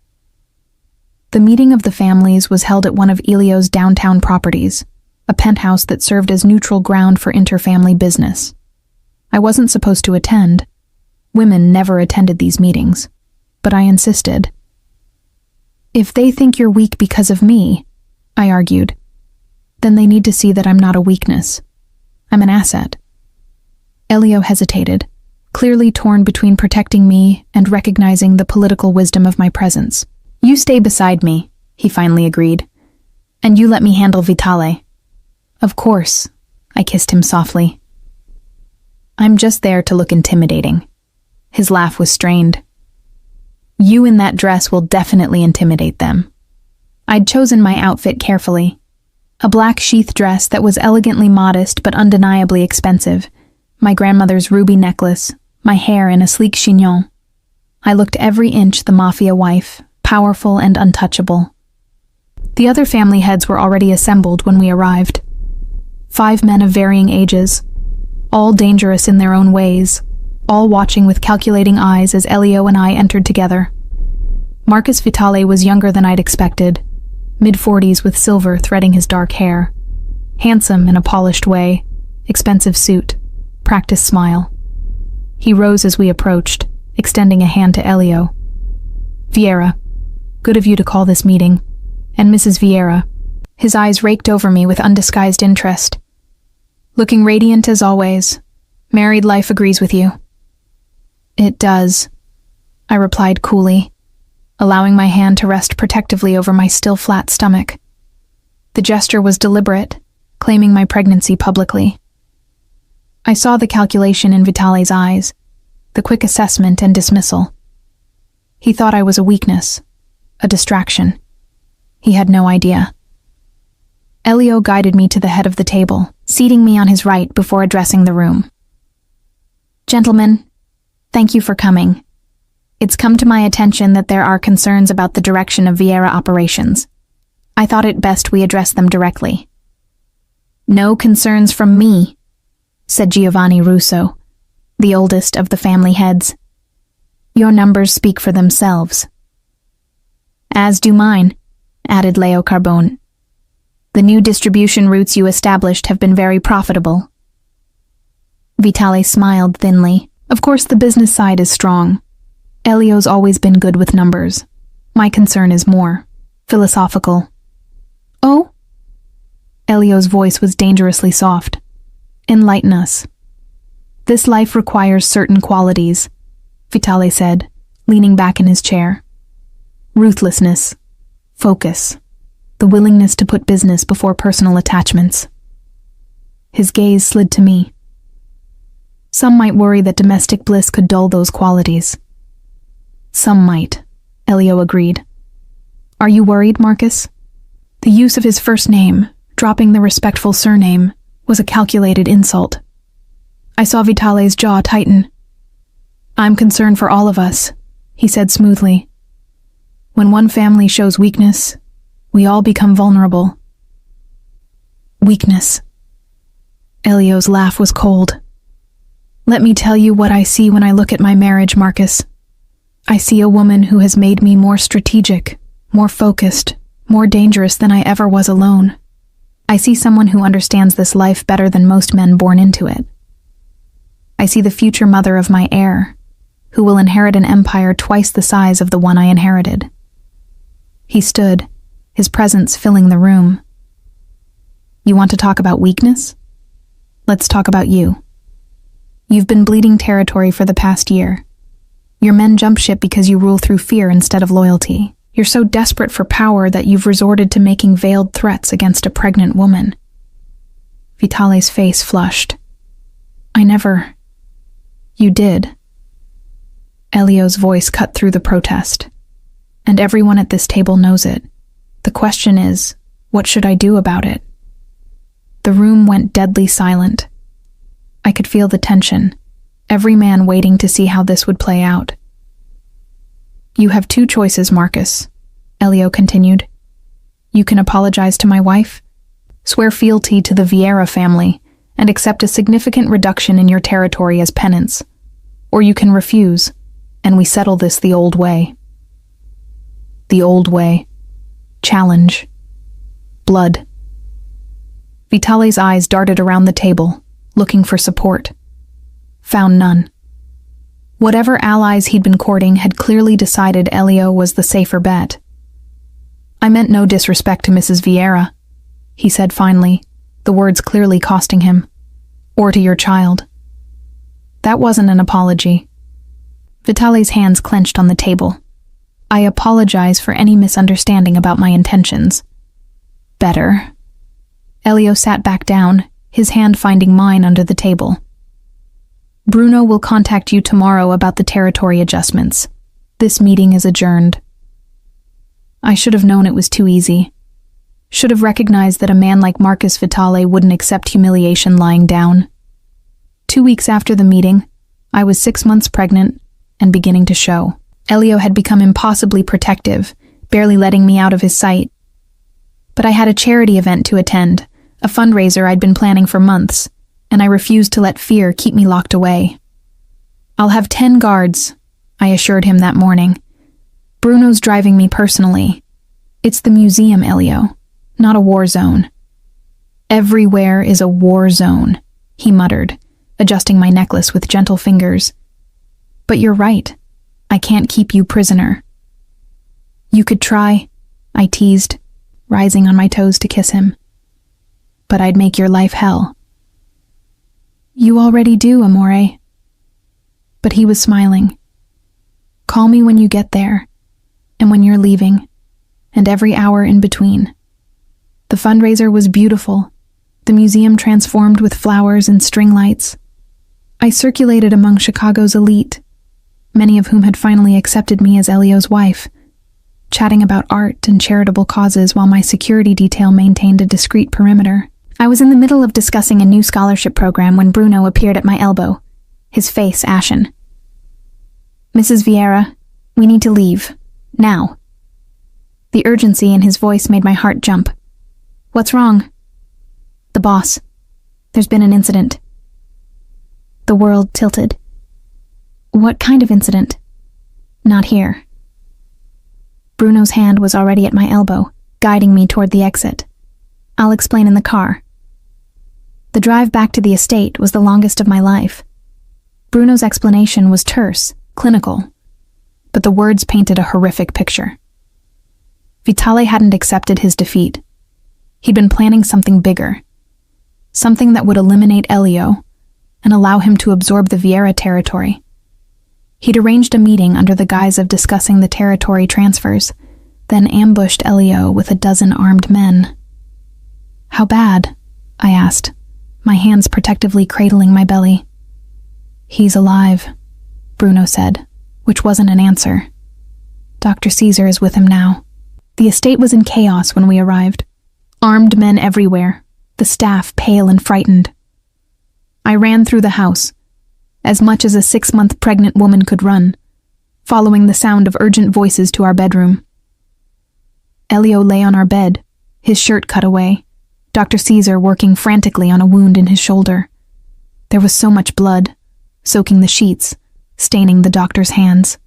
The meeting of the families was held at one of Elio's downtown properties, a penthouse that served as neutral ground for interfamily business. I wasn't supposed to attend. Women never attended these meetings, but I insisted. "If they think you're weak because of me," I argued, "then they need to see that I'm not a weakness. I'm an asset." Elio hesitated, clearly torn between protecting me and recognizing the political wisdom of my presence. "You stay beside me," he finally agreed, "and you let me handle Vitale." "Of course," I kissed him softly. "I'm just there to look intimidating." His laugh was strained. "You in that dress will definitely intimidate them." I'd chosen my outfit carefully. A black sheath dress that was elegantly modest but undeniably expensive, my grandmother's ruby necklace, my hair in a sleek chignon. I looked every inch the Mafia wife, powerful and untouchable. The other family heads were already assembled when we arrived. 5 men of varying ages, all dangerous in their own ways, all watching with calculating eyes as Elio and I entered together. Marcus Vitale was younger than I'd expected, mid-40s with silver threading his dark hair. Handsome in a polished way, expensive suit, practiced smile. He rose as we approached, extending a hand to Elio. "Vieira, good of you to call this meeting. And Mrs. Vieira." His eyes raked over me with undisguised interest. "Looking radiant as always. Married life agrees with you." "It does," I replied coolly, allowing my hand to rest protectively over my still flat stomach. The gesture was deliberate, claiming my pregnancy publicly. I saw the calculation in Vitali's eyes, the quick assessment and dismissal. He thought I was a weakness, a distraction. He had no idea. Elio guided me to the head of the table, seating me on his right before addressing the room. "Gentlemen, thank you for coming. It's come to my attention that there are concerns about the direction of Vieira operations. I thought it best we address them directly." "No concerns from me," said Giovanni Russo, the oldest of the family heads. "Your numbers speak for themselves." "As do mine," added Leo Carbone. "The new distribution routes you established have been very profitable." Vitale smiled thinly. "Of course the business side is strong. Elio's always been good with numbers. My concern is more philosophical." "Oh?" Elio's voice was dangerously soft. "Enlighten us." "This life requires certain qualities," Vitale said, leaning back in his chair. "Ruthlessness, focus, the willingness to put business before personal attachments." His gaze slid to me. Some might worry that domestic bliss could dull those qualities. Some might, Elio agreed. Are you worried, Marcus? The use of his first name, dropping the respectful surname, was a calculated insult. I saw Vitale's jaw tighten. I'm concerned for all of us, he said smoothly. When one family shows weakness, we all become vulnerable. Weakness. Elio's laugh was cold. Let me tell you what I see when I look at my marriage, Marcus. I see a woman who has made me more strategic, more focused, more dangerous than I ever was alone. I see someone who understands this life better than most men born into it. I see the future mother of my heir, who will inherit an empire twice the size of the one I inherited. He stood, his presence filling the room. You want to talk about weakness? Let's talk about you. You've been bleeding territory for the past year. Your men jump ship because you rule through fear instead of loyalty. You're so desperate for power that you've resorted to making veiled threats against a pregnant woman. Vitale's face flushed. I never... You did. Elio's voice cut through the protest. And everyone at this table knows it. The question is, what should I do about it? The room went deadly silent. I could feel the tension, every man waiting to see how this would play out. You have two choices, Marcus, Elio continued. You can apologize to my wife, swear fealty to the Vieira family, and accept a significant reduction in your territory as penance. Or you can refuse, and we settle this the old way. The old way. Challenge. Blood. Vitale's eyes darted around the table, looking for support. Found none. Whatever allies he'd been courting had clearly decided Elio was the safer bet. I meant no disrespect to Mrs. Vieira, he said finally, the words clearly costing him. Or to your child. That wasn't an apology. Vitale's hands clenched on the table. I apologize for any misunderstanding about my intentions. Better. Elio sat back down, his hand finding mine under the table. Bruno will contact you tomorrow about the territory adjustments. This meeting is adjourned. I should have known it was too easy. Should have recognized that a man like Marcus Vitale wouldn't accept humiliation lying down. 2 weeks after the meeting, I was 6 months pregnant and beginning to show. Elio had become impossibly protective, barely letting me out of his sight. But I had a charity event to attend, a fundraiser I'd been planning for months, and I refused to let fear keep me locked away. I'll have 10 guards, I assured him that morning. Bruno's driving me personally. It's the museum, Elio, not a war zone. Everywhere is a war zone, he muttered, adjusting my necklace with gentle fingers. But you're right. I can't keep you prisoner. You could try, I teased, rising on my toes to kiss him. But I'd make your life hell. You already do, amore. But he was smiling. Call me when you get there, and when you're leaving, and every hour in between. The fundraiser was beautiful, the museum transformed with flowers and string lights. I circulated among Chicago's elite, many of whom had finally accepted me as Elio's wife, chatting about art and charitable causes while my security detail maintained a discreet perimeter. I was in the middle of discussing a new scholarship program when Bruno appeared at my elbow, his face ashen. Mrs. Vieira, we need to leave. Now. The urgency in his voice made my heart jump. What's wrong? The boss. There's been an incident. The world tilted. What kind of incident? Not here. Bruno's hand was already at my elbow, guiding me toward the exit. I'll explain in the car. The drive back to the estate was the longest of my life. Bruno's explanation was terse, clinical, but the words painted a horrific picture. Vitale hadn't accepted his defeat. He'd been planning something bigger, something that would eliminate Elio and allow him to absorb the Vieira territory. He'd arranged a meeting under the guise of discussing the territory transfers, then ambushed Elio with a dozen armed men. How bad? I asked, my hands protectively cradling my belly. He's alive, Bruno said, which wasn't an answer. Dr. Caesar is with him now. The estate was in chaos when we arrived. Armed men everywhere, the staff pale and frightened. I ran through the house, as much as a 6-month pregnant woman could run, following the sound of urgent voices to our bedroom. Elio lay on our bed, his shirt cut away, Dr. Caesar working frantically on a wound in his shoulder. There was so much blood, soaking the sheets, staining the doctor's hands.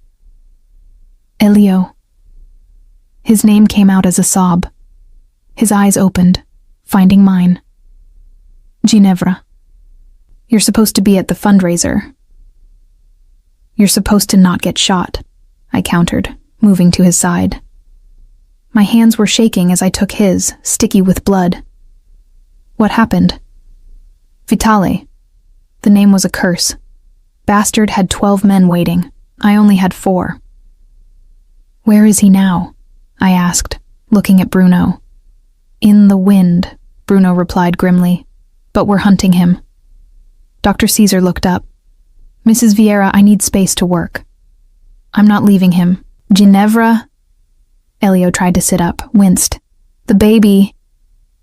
Elio. His name came out as a sob. His eyes opened, finding mine. Ginevra. You're supposed to be at the fundraiser. You're supposed to not get shot, I countered, moving to his side. My hands were shaking as I took his, sticky with blood. What happened? Vitale. The name was a curse. Bastard had 12 men waiting. I only had 4. Where is he now? I asked, looking at Bruno. In the wind, Bruno replied grimly. But we're hunting him. Dr. Caesar looked up. Mrs. Vieira, I need space to work. I'm not leaving him. Ginevra. Elio tried to sit up, winced. The baby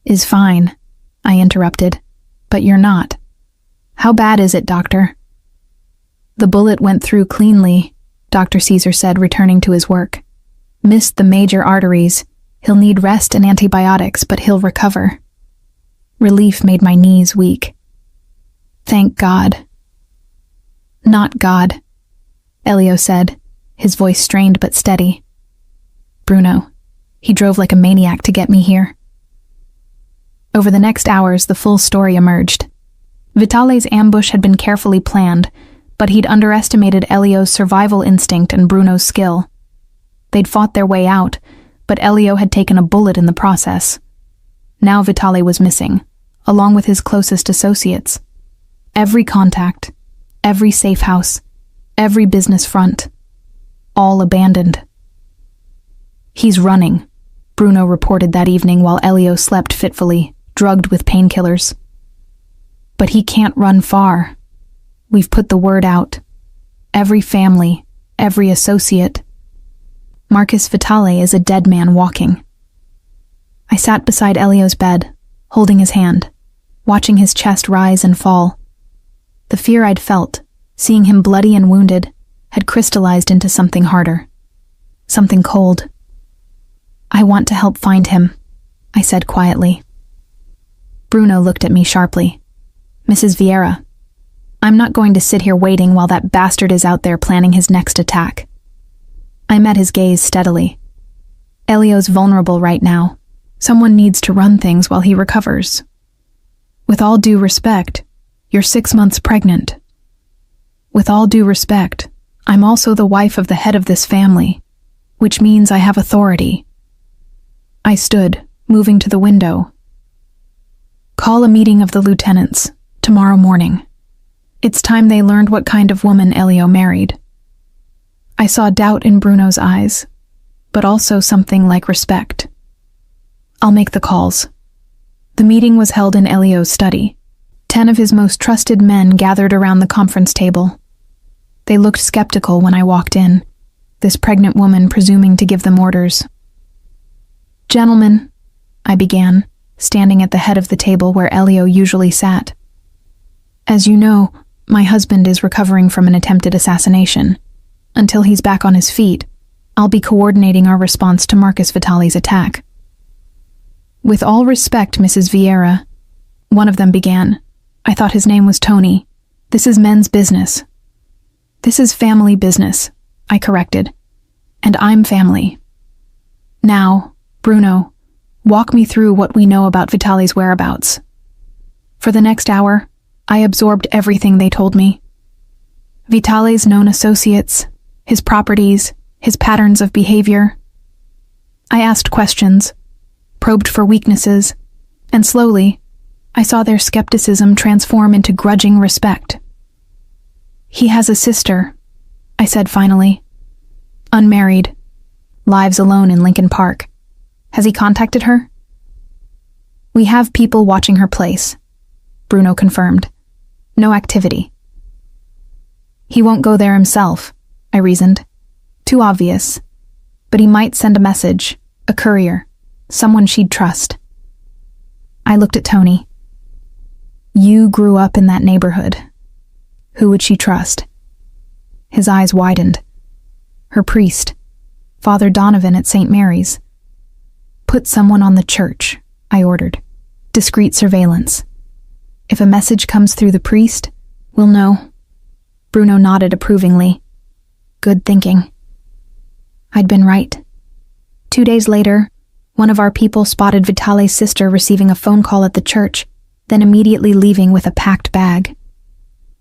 is fine, I interrupted. But you're not. How bad is it, doctor? The bullet went through cleanly, Dr. Caesar said, returning to his work. Missed the major arteries. He'll need rest and antibiotics, but he'll recover. Relief made my knees weak. Thank God. Not God, Elio said, his voice strained but steady. Bruno. He drove like a maniac to get me here. Over the next hours, the full story emerged. Vitale's ambush had been carefully planned, but he'd underestimated Elio's survival instinct and Bruno's skill. They'd fought their way out, but Elio had taken a bullet in the process. Now Vitale was missing, along with his closest associates. Every contact, every safe house, every business front, all abandoned. He's running, Bruno reported that evening while Elio slept fitfully, drugged with painkillers. But he can't run far. We've put the word out. Every family, every associate. Marcus Vitale is a dead man walking. I sat beside Elio's bed, holding his hand, watching his chest rise and fall. The fear I'd felt, seeing him bloody and wounded, had crystallized into something harder. Something cold. I want to help find him, I said quietly. Bruno looked at me sharply. Mrs. Vieira, I'm not going to sit here waiting while that bastard is out there planning his next attack. I met his gaze steadily. Elio's vulnerable right now. Someone needs to run things while he recovers. With all due respect, you're 6 months pregnant. With all due respect, I'm also the wife of the head of this family, which means I have authority. I stood, moving to the window. Call a meeting of the lieutenants, tomorrow morning. It's time they learned what kind of woman Elio married. I saw doubt in Bruno's eyes, but also something like respect. I'll make the calls. The meeting was held in Elio's study. 10 of his most trusted men gathered around the conference table. They looked skeptical when I walked in, this pregnant woman presuming to give them orders. Gentlemen, I began, standing at the head of the table where Elio usually sat. As you know, my husband is recovering from an attempted assassination. Until he's back on his feet, I'll be coordinating our response to Marcus Vitale's attack. With all respect, Mrs. Vieira, one of them began. I thought his name was Tony. This is men's business. This is family business, I corrected. And I'm family. Now, Bruno, walk me through what we know about Vitale's whereabouts. For the next hour, I absorbed everything they told me. Vitale's known associates, his properties, his patterns of behavior. I asked questions, probed for weaknesses, and slowly, I saw their skepticism transform into grudging respect. He has a sister, I said finally. Unmarried, lives alone in Lincoln Park. Has he contacted her? We have people watching her place, Bruno confirmed. No activity. He won't go there himself, I reasoned. Too obvious. But he might send a message, a courier, someone she'd trust. I looked at Tony. You grew up in that neighborhood. Who would she trust? His eyes widened. Her priest, Father Donovan at St. Mary's. Put someone on the church, I ordered. Discreet surveillance. If a message comes through the priest, we'll know. Bruno nodded approvingly. Good thinking. I'd been right. 2 days later, one of our people spotted Vitale's sister receiving a phone call at the church, then immediately leaving with a packed bag.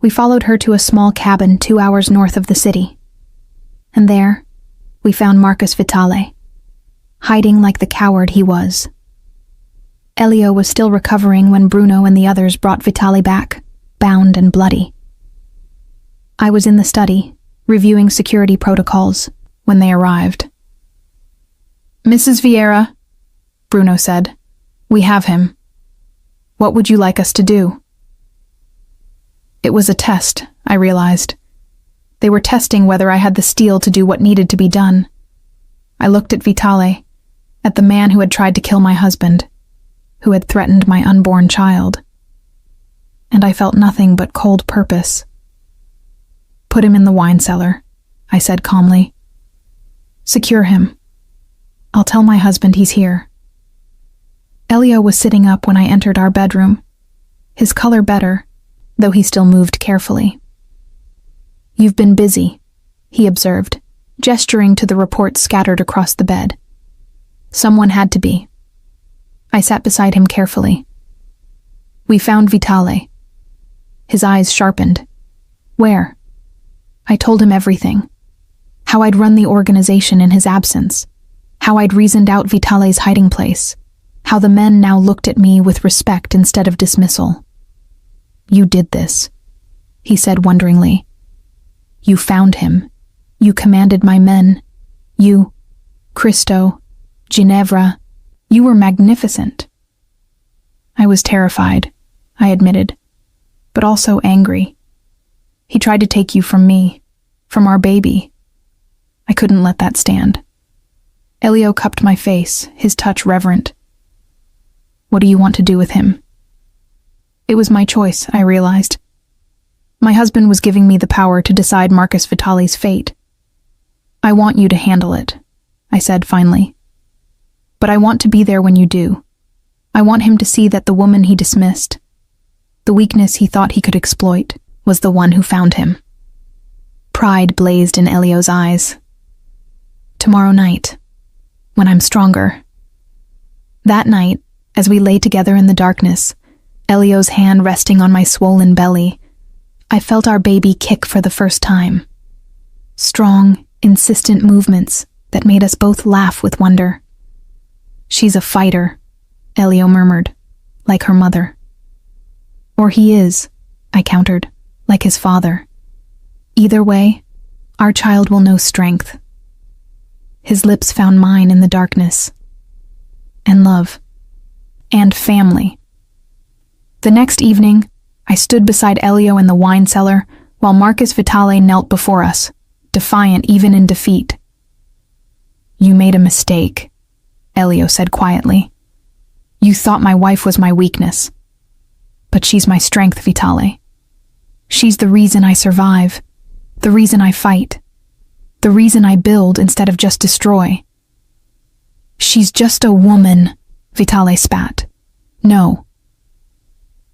We followed her to a small cabin 2 hours north of the city. And there, we found Marcus Vitale, hiding like the coward he was. Elio was still recovering when Bruno and the others brought Vitale back, bound and bloody. I was in the study, reviewing security protocols, when they arrived. Mrs. Vieira, Bruno said, we have him. What would you like us to do? It was a test, I realized. They were testing whether I had the steel to do what needed to be done. I looked at Vitale, at the man who had tried to kill my husband, who had threatened my unborn child. And I felt nothing but cold purpose. Put him in the wine cellar, I said calmly. Secure him. I'll tell my husband he's here. Elio was sitting up when I entered our bedroom, his color better, though he still moved carefully. You've been busy, he observed, gesturing to the reports scattered across the bed. Someone had to be. I sat beside him carefully. We found Vitale. His eyes sharpened. Where? I told him everything. How I'd run the organization in his absence. How I'd reasoned out Vitale's hiding place. How the men now looked at me with respect instead of dismissal. You did this, he said wonderingly. You found him. You commanded my men. You, Cristo, Ginevra, you were magnificent. I was terrified, I admitted, but also angry. He tried to take you from me, from our baby. I couldn't let that stand. Elio cupped my face, his touch reverent. What do you want to do with him? It was my choice, I realized. My husband was giving me the power to decide Marcus Vitale's fate. I want you to handle it, I said finally. But I want to be there when you do. I want him to see that the woman he dismissed, the weakness he thought he could exploit, was the one who found him. Pride blazed in Elio's eyes. Tomorrow night, when I'm stronger. That night, as we lay together in the darkness, Elio's hand resting on my swollen belly, I felt our baby kick for the first time. Strong, insistent movements that made us both laugh with wonder. She's a fighter, Elio murmured, like her mother. Or he is, I countered, like his father. Either way, our child will know strength. His lips found mine in the darkness. And love. And family. The next evening, I stood beside Elio in the wine cellar while Marcus Vitale knelt before us, defiant even in defeat. You made a mistake, Elio said quietly. You thought my wife was my weakness. But she's my strength, Vitale. She's the reason I survive, the reason I fight, the reason I build instead of just destroy. She's just a woman, Vitale spat. No.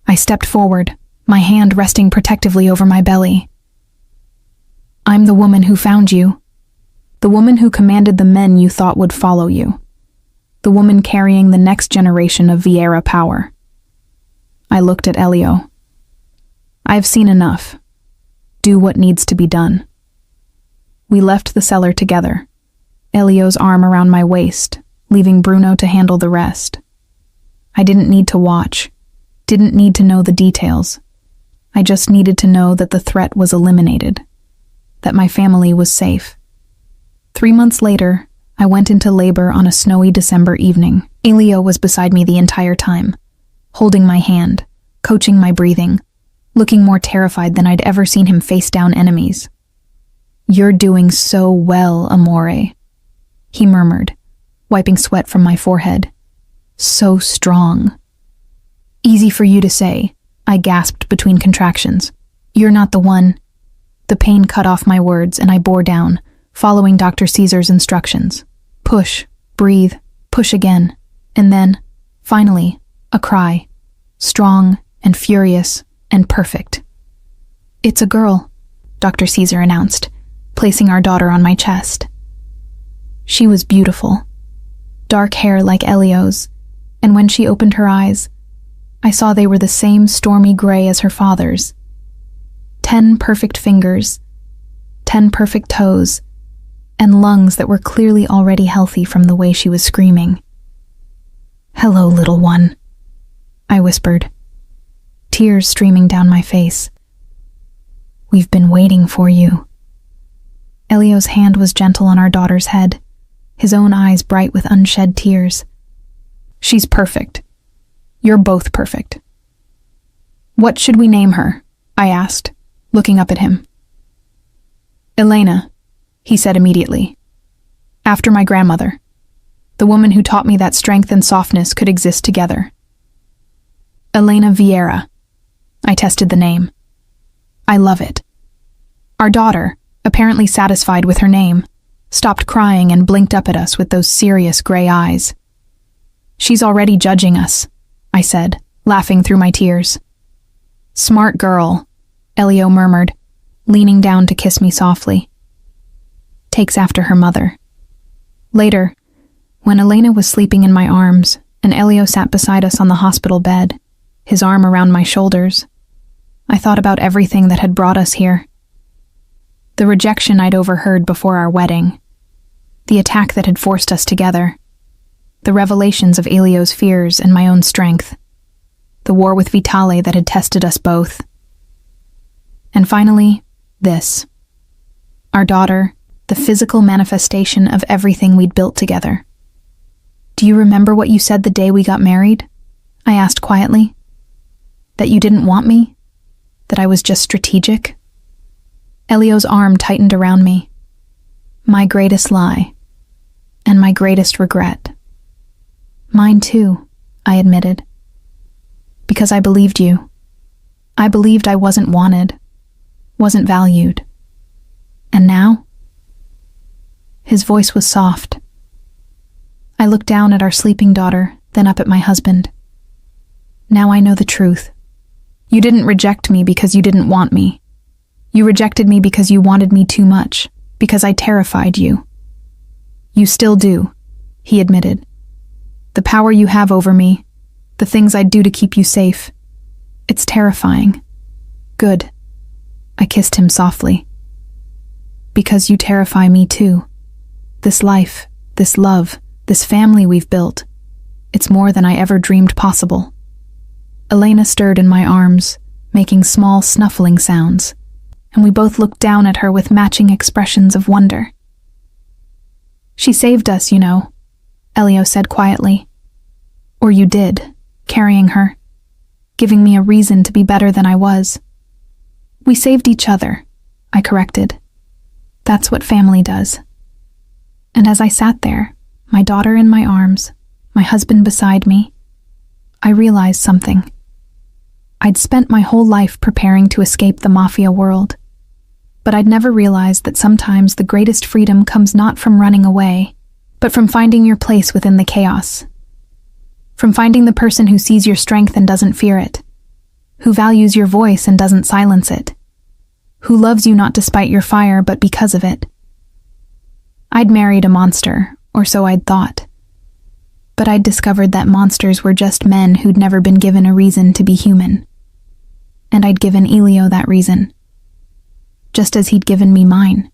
I stepped forward, my hand resting protectively over my belly. I'm the woman who found you. The woman who commanded the men you thought would follow you. The woman carrying the next generation of Vieira power. I looked at Elio. I've seen enough. Do what needs to be done. We left the cellar together, Elio's arm around my waist, leaving Bruno to handle the rest. I didn't need to watch, didn't need to know the details. I just needed to know that the threat was eliminated, that my family was safe. 3 months later, I went into labor on a snowy December evening. Elio was beside me the entire time, holding my hand, coaching my breathing, looking more terrified than I'd ever seen him face down enemies. "You're doing so well, amore," he murmured, wiping sweat from my forehead. "So strong." "Easy for you to say," I gasped between contractions. "You're not the one." The pain cut off my words, and I bore down, following Dr. Caesar's instructions. Push, breathe, push again, and then, finally, a cry. Strong and furious and perfect. "It's a girl," Dr. Caesar announced, placing our daughter on my chest. She was beautiful. Dark hair like Elio's, and when she opened her eyes, I saw they were the same stormy gray as her father's. 10 perfect fingers, 10 perfect toes, and lungs that were clearly already healthy from the way she was screaming. "Hello, little one," I whispered, tears streaming down my face. "We've been waiting for you." Elio's hand was gentle on our daughter's head, his own eyes bright with unshed tears. "She's perfect. You're both perfect." "What should we name her?" I asked, looking up at him. "Elena," he said immediately. "After my grandmother, the woman who taught me that strength and softness could exist together." Elena Vieira. I tested the name. "I love it." Our daughter, apparently satisfied with her name, stopped crying and blinked up at us with those serious gray eyes. "She's already judging us," I said, laughing through my tears. "Smart girl," Elio murmured, leaning down to kiss me softly. "Takes after her mother." Later, when Elena was sleeping in my arms and Elio sat beside us on the hospital bed, his arm around my shoulders, I thought about everything that had brought us here. The rejection I'd overheard before our wedding, the attack that had forced us together, the revelations of Elio's fears and my own strength, the war with Vitale that had tested us both. And finally, this. Our daughter, the physical manifestation of everything we'd built together. "Do you remember what you said the day we got married?" I asked quietly. "That you didn't want me? That I was just strategic?" Elio's arm tightened around me. "My greatest lie. And my greatest regret." "Mine too," I admitted. "Because I believed you. I believed I wasn't wanted, wasn't valued. And now?" His voice was soft. I looked down at our sleeping daughter, then up at my husband. "Now I know the truth. You didn't reject me because you didn't want me. You rejected me because you wanted me too much, because I terrified you." "You still do," he admitted. "The power you have over me, the things I'd do to keep you safe. It's terrifying." "Good." I kissed him softly. "Because you terrify me too. This life, this love, this family we've built, it's more than I ever dreamed possible." Elena stirred in my arms, making small snuffling sounds, and we both looked down at her with matching expressions of wonder. "She saved us, you know," Elio said quietly. "Or you did, carrying her, giving me a reason to be better than I was." "We saved each other," I corrected. "That's what family does." And as I sat there, my daughter in my arms, my husband beside me, I realized something. I'd spent my whole life preparing to escape the Mafia world, but I'd never realized that sometimes the greatest freedom comes not from running away, but from finding your place within the chaos. From finding the person who sees your strength and doesn't fear it, who values your voice and doesn't silence it, who loves you not despite your fire but because of it. I'd married a monster, or so I'd thought. But I'd discovered that monsters were just men who'd never been given a reason to be human. And I'd given Elio that reason, just as he'd given me mine.